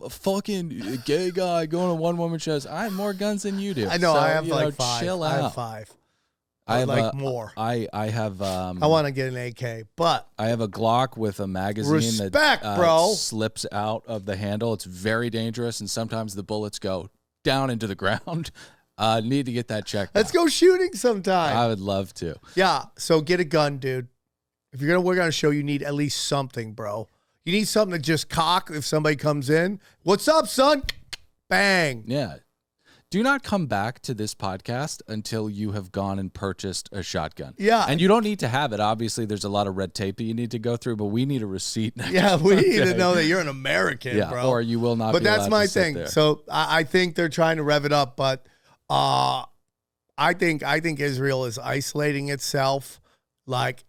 fucking gay guy going to one woman shows. I have more guns than you do. I know. So, I have you like know, five. Chill I out. have five. I have like more. I have. I want to get an AK, but I have a Glock with a magazine Respect, that bro. slips out of the handle. It's very dangerous, and sometimes the bullets go down into the ground. Need to get that checked. let's out. go shooting sometime. I would love to. Yeah. So get a gun, dude. If you're going to work on a show, you need at least something, bro. You need something to just cock if somebody comes in. What's up, son? Bang. Yeah. Do not come back to this podcast until you have gone and purchased a shotgun. Yeah. And you don't need to have it. Obviously, there's a lot of red tape that you need to go through, but we need a receit. Yeah, we need to know that you're an American, bro. Or you will not But be that's allowed my to sit thing. there. So I think they're trying to rev it up, but I think Israel is isolating itself,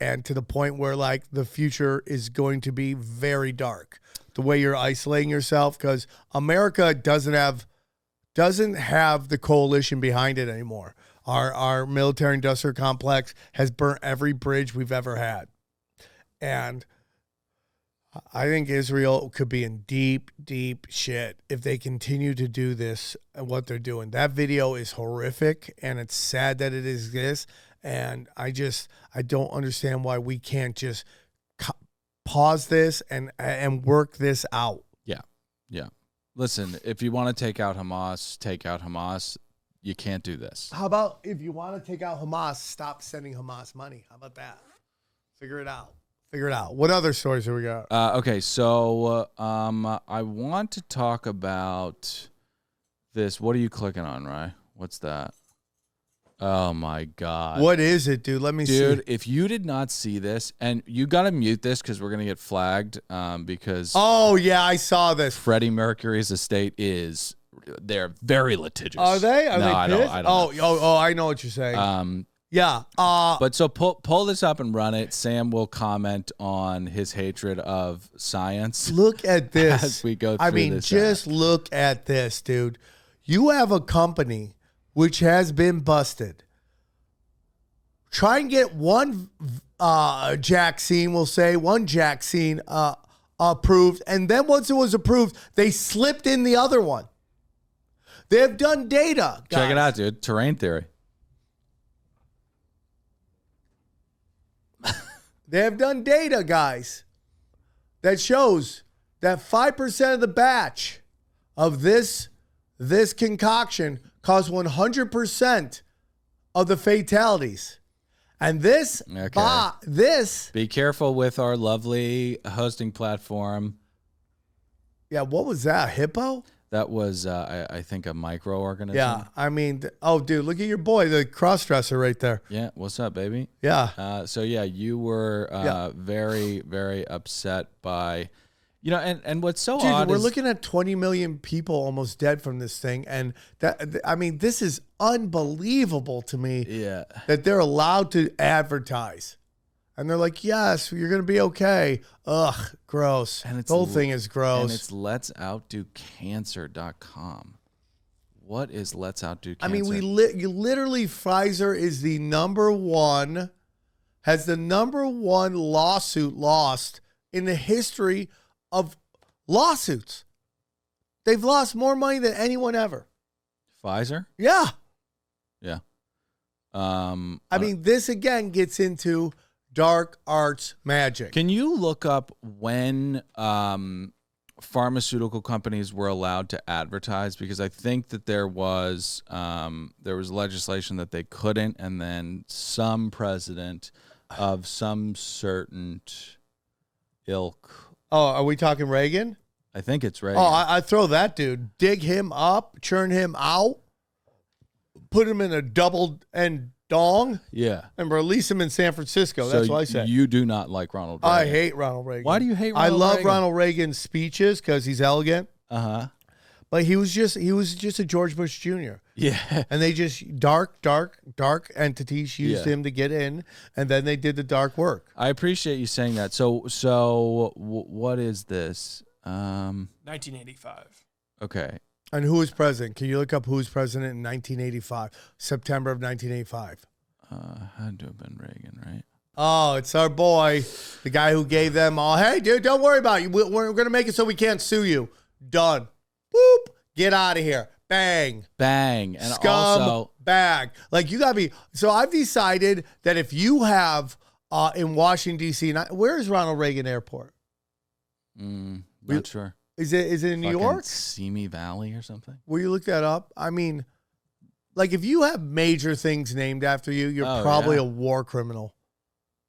and to the point where the future is going to be very dark. The way you're isolating yourself, because America doesn't have the coalition behind it anymore. Our military industrial complex has burnt every bridge we've ever had. And I think Israel could be in deep, deep shit if they continue to do this and what they're doing. That video is horrific, and it's sad that it exists. And I don't understand why we can't just pause this and work this out. Yeah. Listen, if you want to take out Hamas. You can't do this. How about if you want to take out Hamas, stop sending Hamas money? How about that? Figure it out. What other stories have we got? Okay, so I want to talk about this. What are you clicking on, Rye? What's that? Oh, my God. What is it, dude? Let me see. Dude, if you did not see this, and you got to mute this because we're going to get flagged because... Oh, yeah, I saw this. Freddie Mercury's estate they're very litigious. Are they? Are no, they I pissed? don't know. I know what you're saying. Yeah. But so pull this up and run it. Sam will comment on his hatred of science. Look at this. As we go through this. Just look at this, dude. You have a company which has been busted. Try and get one vaccine, approved, and then once it was approved, they slipped in the other one. They have done data, guys. Check it out, dude. Terrain theory. They have done data, guys, that shows that 5% of the batch of this concoction caused 100% of the fatalities. And this, be careful with our lovely hosting platform. Yeah, what was that? Hippo? That was, I think, a microorganism. Yeah, I mean, dude, look at your boy, the cross-dresser right there. Yeah, what's up, baby? Yeah. So, yeah, you were very, very upset by, and what's so odd we're looking at 20 million people almost dead from this thing. And this is unbelievable to me that they're allowed to advertise. And they're like, yes, you're going to be okay. Ugh, gross. And the whole thing is gross. And it's let'soutdocancer.com. What is Let's Outdo Cancer? I mean, literally, Pfizer is has the number one lawsuit lost in the history of lawsuits. They've lost more money than anyone ever. Pfizer? Yeah. Yeah. I mean, this again gets into dark arts magic. Can you look up when pharmaceutical companies were allowed to advertise? Because I think that there was legislation that they couldn't, and then some president of some certain ilk. Oh, are we talking Reagan? I think it's Reagan. Oh, I throw that dude. Dig him up, churn him out, put him in a double end dong, and release him in San Francisco. That's what I say. You do not like Ronald Reagan. I hate Ronald Reagan. Why do you hate Ronald Reagan? I love Ronald Reagan's speeches because he's elegant. But he was just a George Bush Jr. Yeah. And they just dark entities used him to get in, and then they did the dark work. I appreciate you saying that. So what is this? 1985. Okay. And who was president? Can you look up who was president in 1985? September of 1985. Had to have been Reagan, right? Oh, it's our boy, the guy who gave them all. Hey, dude, don't worry about it. We're going to make it so we can't sue you. Done. Boop. Get out of here. Bang. Bang. And Scum also bag. Like, you got to be. So I've decided that if you have in Washington, D.C., where is Ronald Reagan Airport? Not sure. Is it in New York? Simi Valley or something? Will you look that up? I mean, like, if you have major things named after you, you're probably a war criminal.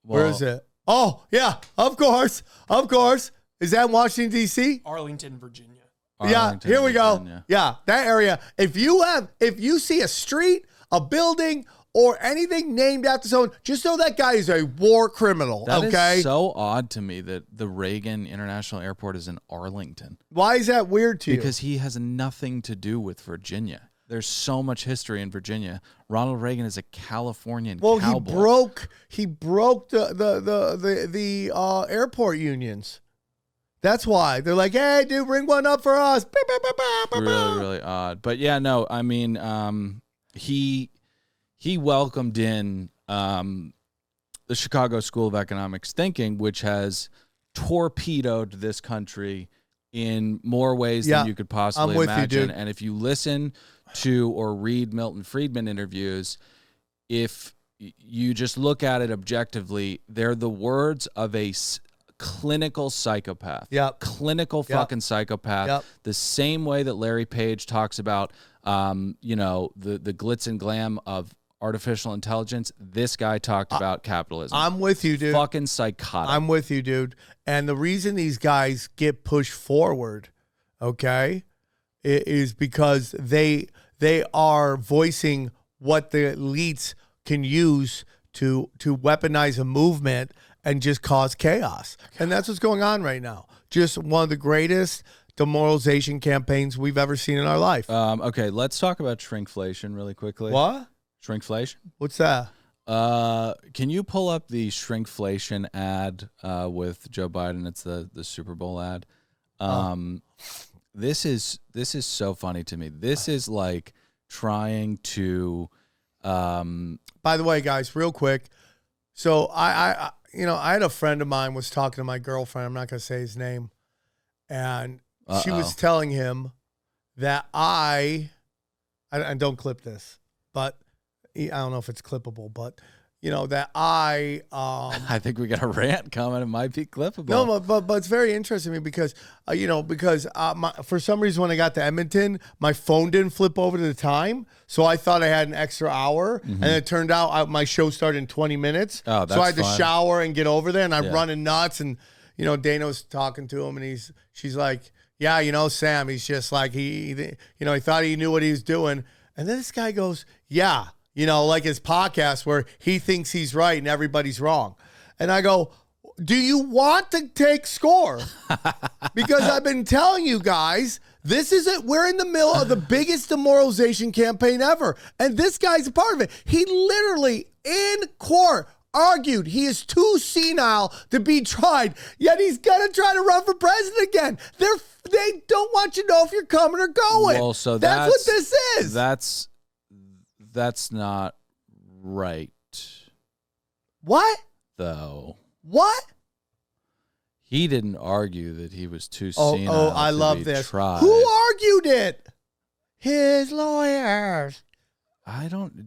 Well, where is it? Oh, yeah, of course. Of course. Is that in Washington, D.C.? Arlington, Virginia. Yeah, here we go. Virginia. Yeah, that area. If you see a street, a building, or anything named after someone, just know that guy is a war criminal, That okay? is so odd to me that the Reagan International Airport is in Arlington. Why is that weird to you? Because he has nothing to do with Virginia. There's so much history in Virginia. Ronald Reagan is a Californian cowboy. He broke the airport unions. That's why they're like, hey, dude, bring one up for us. Really, really odd. But yeah, no, I mean, he welcomed in the Chicago School of Economics thinking, which has torpedoed this country in more ways than you could possibly imagine. And if you listen to or read Milton Friedman interviews, if you just look at it objectively, they're the words of a clinical psychopath. Clinical fucking psychopath. The same way that Larry Page talks about, the glitz and glam of artificial intelligence, this guy talked about capitalism. I'm with you, dude. Fucking psychotic. I'm with you, dude. And the reason these guys get pushed forward, okay, is because they are voicing what the elites can use to weaponize a movement and just cause chaos. And that's what's going on right now. Just one of the greatest demoralization campaigns we've ever seen in our life. Okay, let's talk about shrinkflation really quickly. What? Shrinkflation? What's that? Can you pull up the shrinkflation ad with Joe Biden? It's the Super Bowl ad. This is so funny to me. This is like trying to By the way, guys, real quick. So I had a friend of mine was talking to my girlfriend. I'm not going to say his name. And she was telling him that I don't clip this, but I don't know if it's clippable, but that I think we got a rant coming. It might be clippable. No, but it's very interesting to me because for some reason when I got to Edmonton, my phone didn't flip over to the time, so I thought I had an extra hour, and it turned out my show started in 20 minutes. Oh, that's so I had to fun. shower and get over there, and I'm running nuts, and Dana was talking to him, and she's like, yeah, Sam, he's just like he thought he knew what he was doing, and then this guy goes, yeah. Like his podcast where he thinks he's right and everybody's wrong. And I go, do you want to take score? Because I've been telling you guys, we're in the middle of the biggest demoralization campaign ever. And this guy's a part of it. He literally in court argued he is too senile to be tried, yet he's going to try to run for president again. They don't want you to know if you're coming or going. Well, so that's what this is. That's not right. What? Though. What? He didn't argue that he was too Oh, senile I to love be this. tried. Who argued it? His lawyers.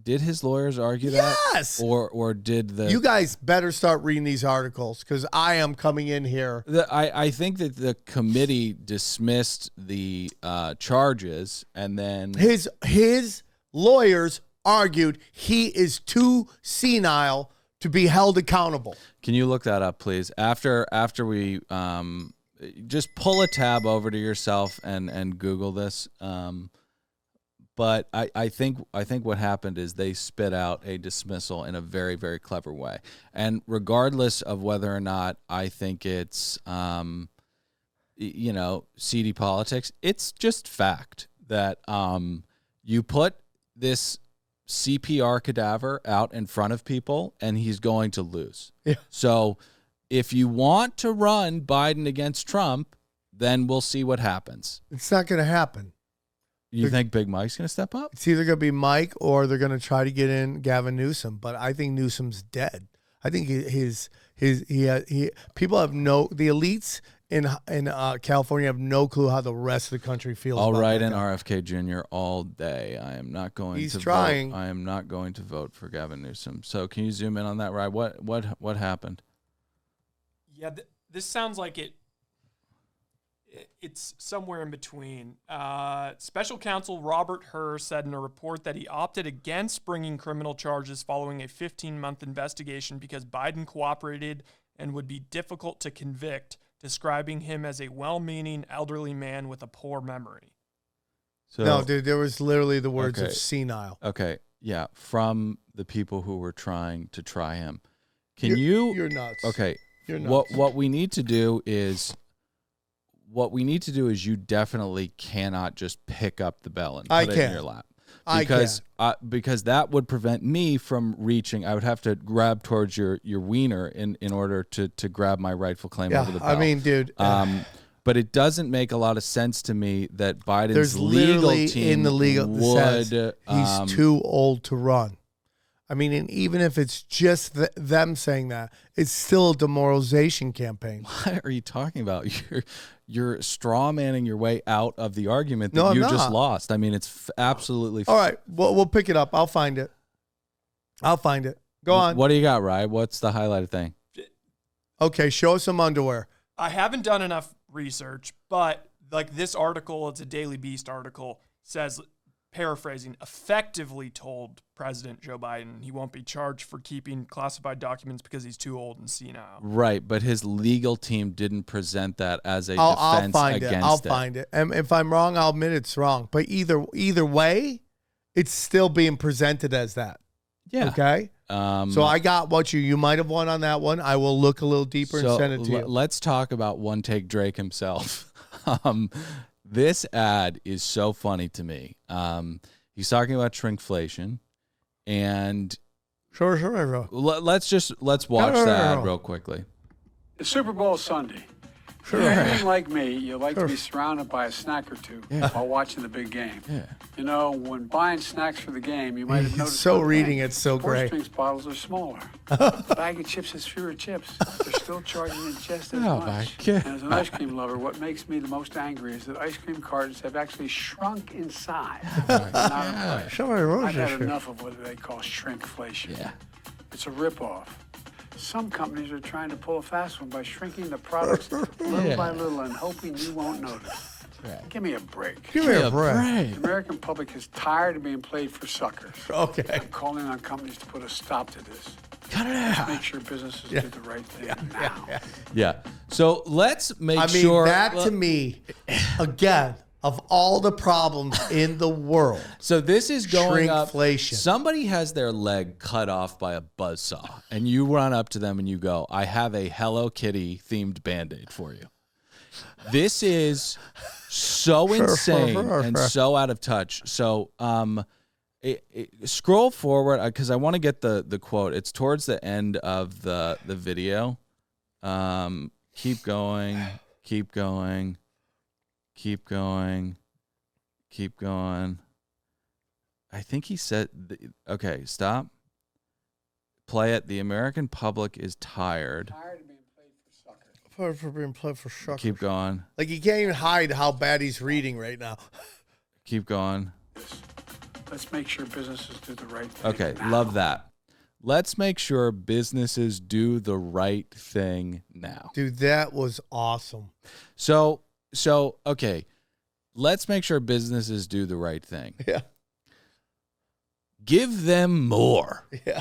Did his lawyers argue that? Yes. Or did the... You guys better start reading these articles because I am coming in here. I think that the committee dismissed the charges and then... His lawyers argued he is too senile to be held accountable. Can you look that up, please? After we just pull a tab over to yourself and Google this. But I think what happened is they spit out a dismissal in a very, very clever way. And regardless of whether or not I think it's seedy politics, it's just fact that you put this CPR cadaver out in front of people and he's going to lose. Yeah. So if you want to run Biden against Trump, then we'll see what happens. It's not going to happen. You think Big Mike's going to step up? It's either going to be Mike or they're going to try to get in Gavin Newsom. But I think Newsom's dead. I think people have the elites in California have no clue how the rest of the country feels. I'll about write that in guy. RFK Jr. all day. I am not going He's to trying. vote. I am not going to vote for Gavin Newsom. So can you zoom in on that, Ryan? What happened? Yeah, this sounds like it's somewhere in between. Special counsel Robert Hur said in a report that he opted against bringing criminal charges following a 15-month investigation because Biden cooperated and would be difficult to convict, describing him as a well-meaning elderly man with a poor memory. So, No, dude, there was literally the words of Okay. senile. Okay, yeah, from the people who were trying to try him. Can you? You're nuts. Okay. You're nuts. What we need to do is you definitely cannot just pick up the bell and I put it in can. your lap. I Because that would prevent me from reaching. I would have to grab towards your wiener in order to grab my rightful claim Yeah, over the bell. I mean, dude. But it doesn't make a lot of sense to me that Biden's There's legal literally team in the legal would. says he's too old to run. I mean, and even if it's just them saying that, it's still a demoralization campaign. What are you talking about? You're straw manning your way out of the argument that No, I'm you just not. lost. I mean, it's absolutely. All right, we'll pick it up. I'll find it. Go on. What do you got, Ryan? What's the highlighted thing? Okay, show us some underwear. I haven't done enough research, but like this article, it's a Daily Beast article, says, paraphrasing, effectively told President Joe Biden he won't be charged for keeping classified documents because he's too old and senile. Right, but his legal team didn't present that as a I'll defense find against it. I'll find it. And if I'm wrong, I'll admit it's wrong. But either way, it's still being presented as that. Yeah. Okay. So I got what you might have won on that one. I will look a little deeper and send it to you. Let's talk about One Take Drake himself. This ad is so funny to me. He's talking about shrinkflation, and Sure. let's watch the ad real quickly. The Super Bowl Sunday. Sure. If you're anything like me, you like to be surrounded by a snack or two while watching the big game. Yeah. You know, when buying snacks for the game, you might have He's noticed so one reading thing. it so Sports great. drinks bottles are smaller. A bag of chips has fewer chips. They're still charging you just as Oh, my much. God. And as an ice cream lover, what makes me the most angry is that ice cream cartons have actually shrunk in size. Not in price. I've had enough of what they call shrinkflation. Yeah. It's a ripoff. Some companies are trying to pull a fast one by shrinking the products little by little and hoping you won't notice. Give me a break. Give me a break. The American public is tired of being played for suckers. Okay. I'm calling on companies to put a stop to this. Cut it out. Make sure businesses do the right thing now. Yeah. So let's make I mean, sure that to me, again, of all the problems in the world. So this is going up. Shrinkflation. Somebody has their leg cut off by a buzzsaw, and you run up to them and you go, "I have a Hello Kitty themed Band-Aid for you." This is so insane and so out of touch. So scroll forward because I want to get the quote. It's towards the end of the video. Keep going. Keep going. Keep going. Keep going. I think he said, okay, stop. Play it. The American public is tired. Tired of being played for suckers. For being played for suckers. Keep going. Like, you can't even hide how bad he's reading right now. Keep going. Let's make sure businesses do the right thing. Okay, now. love that. Let's make sure businesses do the right thing now. Dude, that was awesome. So okay, let's make sure businesses do the right thing. Yeah. Give them more. Yeah.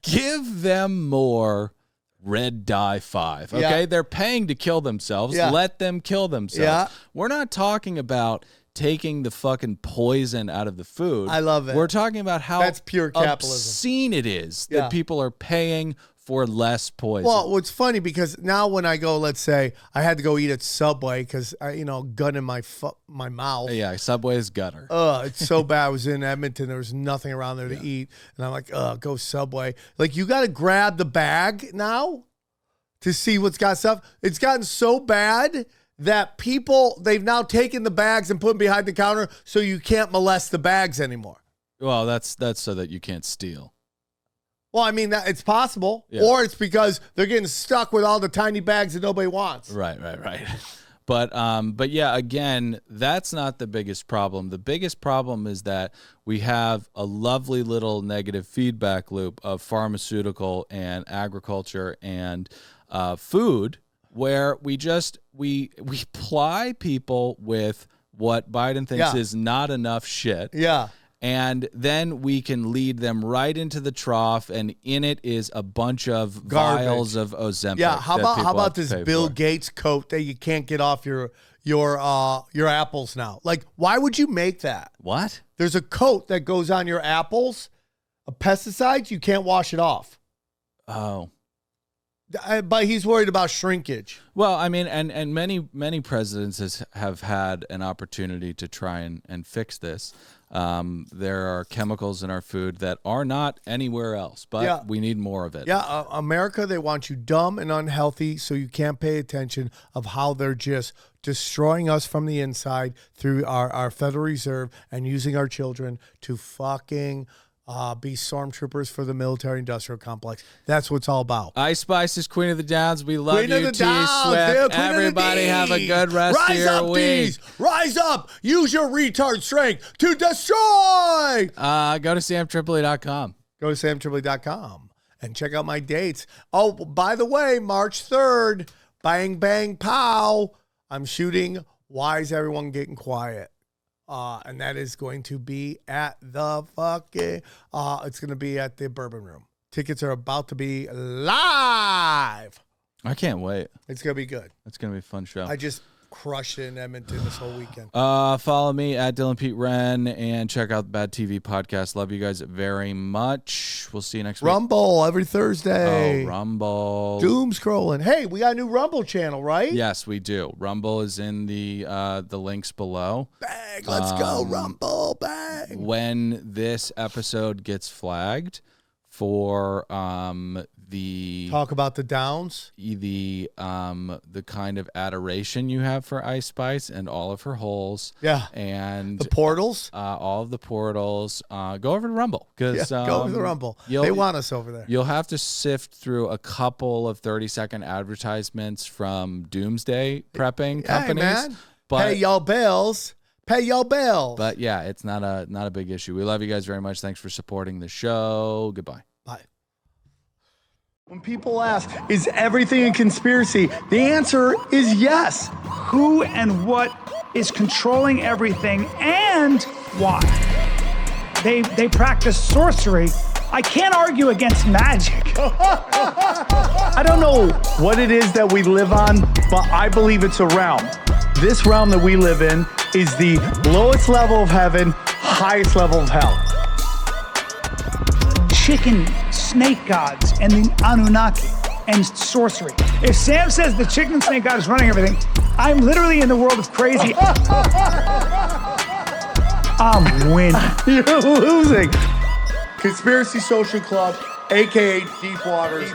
Give them more Red Dye 5. Okay, Yeah. they're paying to kill themselves. Yeah. Let them kill themselves. Yeah. We're not talking about taking the fucking poison out of the food. I love it. We're talking about how That's pure capitalism. obscene it is that Yeah. people are paying for less poison. Well, what's funny because now when I go, let's say I had to go eat at Subway because gun in my mouth. yeah, Subway's gutter. It's so bad. I was in Edmonton. There was nothing around there to eat. And I'm like, go Subway. Like, you got to grab the bag now to see what's got stuff. It's gotten so bad that they've now taken the bags and put them behind the counter so you can't molest the bags anymore. Well, that's so that you can't steal. Well, I mean, it's possible. Yeah. Or it's because they're getting stuck with all the tiny bags that nobody wants. Right. But yeah, again, that's not the biggest problem. The biggest problem is that we have a lovely little negative feedback loop of pharmaceutical and agriculture and food, where we ply people with what Biden thinks Yeah. is not enough shit. Yeah. And then we can lead them right into the trough, and in it is a bunch of Garbage. vials of Ozempic. Yeah, how about this Bill for. Gates coat that you can't get off your apples now? Like, why would you make that? What? There's a coat that goes on your apples, a pesticide, you can't wash it off. Oh. But he's worried about shrinkage. Well, I mean, and many presidents have had an opportunity to try and fix this. There are chemicals in our food that are not anywhere else, but we need more of it. Yeah, America, they want you dumb and unhealthy so you can't pay attention of how they're just destroying us from the inside through our Federal Reserve and using our children to fucking be stormtroopers for the military-industrial complex. That's what it's all about. Ice Spice is Queen of the Downs. We love Queen you, of the T Downs, Swift. dude, Queen Everybody of the have a good rest Rise of your up, week. D's. Rise up. Use your retard strength to destroy. Go to samtripoli.com. Go to samtripoli.com and check out my dates. Oh, by the way, March 3rd, bang, bang, pow. I'm shooting Why Is Everyone Getting Quiet? And that is going to be at the it's going to be at the Bourbon Room. Tickets are about to be live. I can't wait. It's going to be good. It's going to be a fun show. I just crushed it in Edmonton this whole weekend. Follow me at Dylan Pete Wren and check out the Bad TV podcast. Love you guys very much. We'll see you next week. Rumble every Thursday. Oh, Rumble. Doom scrolling. Hey, we got a new Rumble channel, right? Yes, we do. Rumble is in the links below. Bang, let's go, Rumble, bang. When this episode gets flagged for the Talk about the downs. the kind of adoration you have for Ice Spice and all of her holes. Yeah. And The portals. all of the portals. Go over to Rumble because Go over the Rumble. They want us over there. You'll have to sift through a couple of 30-second advertisements from doomsday prepping companies. Hey, man. But, Pay your bills. Pay your bills. But yeah, it's not a big issue. We love you guys very much. Thanks for supporting the show. Goodbye. Bye. When people ask, is everything a conspiracy? The answer is yes. Who and what is controlling everything and why? They practice sorcery. I can't argue against magic. I don't know what it is that we live on, but I believe it's a realm. This realm that we live in is the lowest level of heaven, highest level of hell. Chicken snake gods and the Anunnaki and sorcery. If Sam says the chicken snake god is running everything, I'm literally in the world of crazy. I'm winning. You're losing. Conspiracy Social Club, a.k.a. Deep Waters.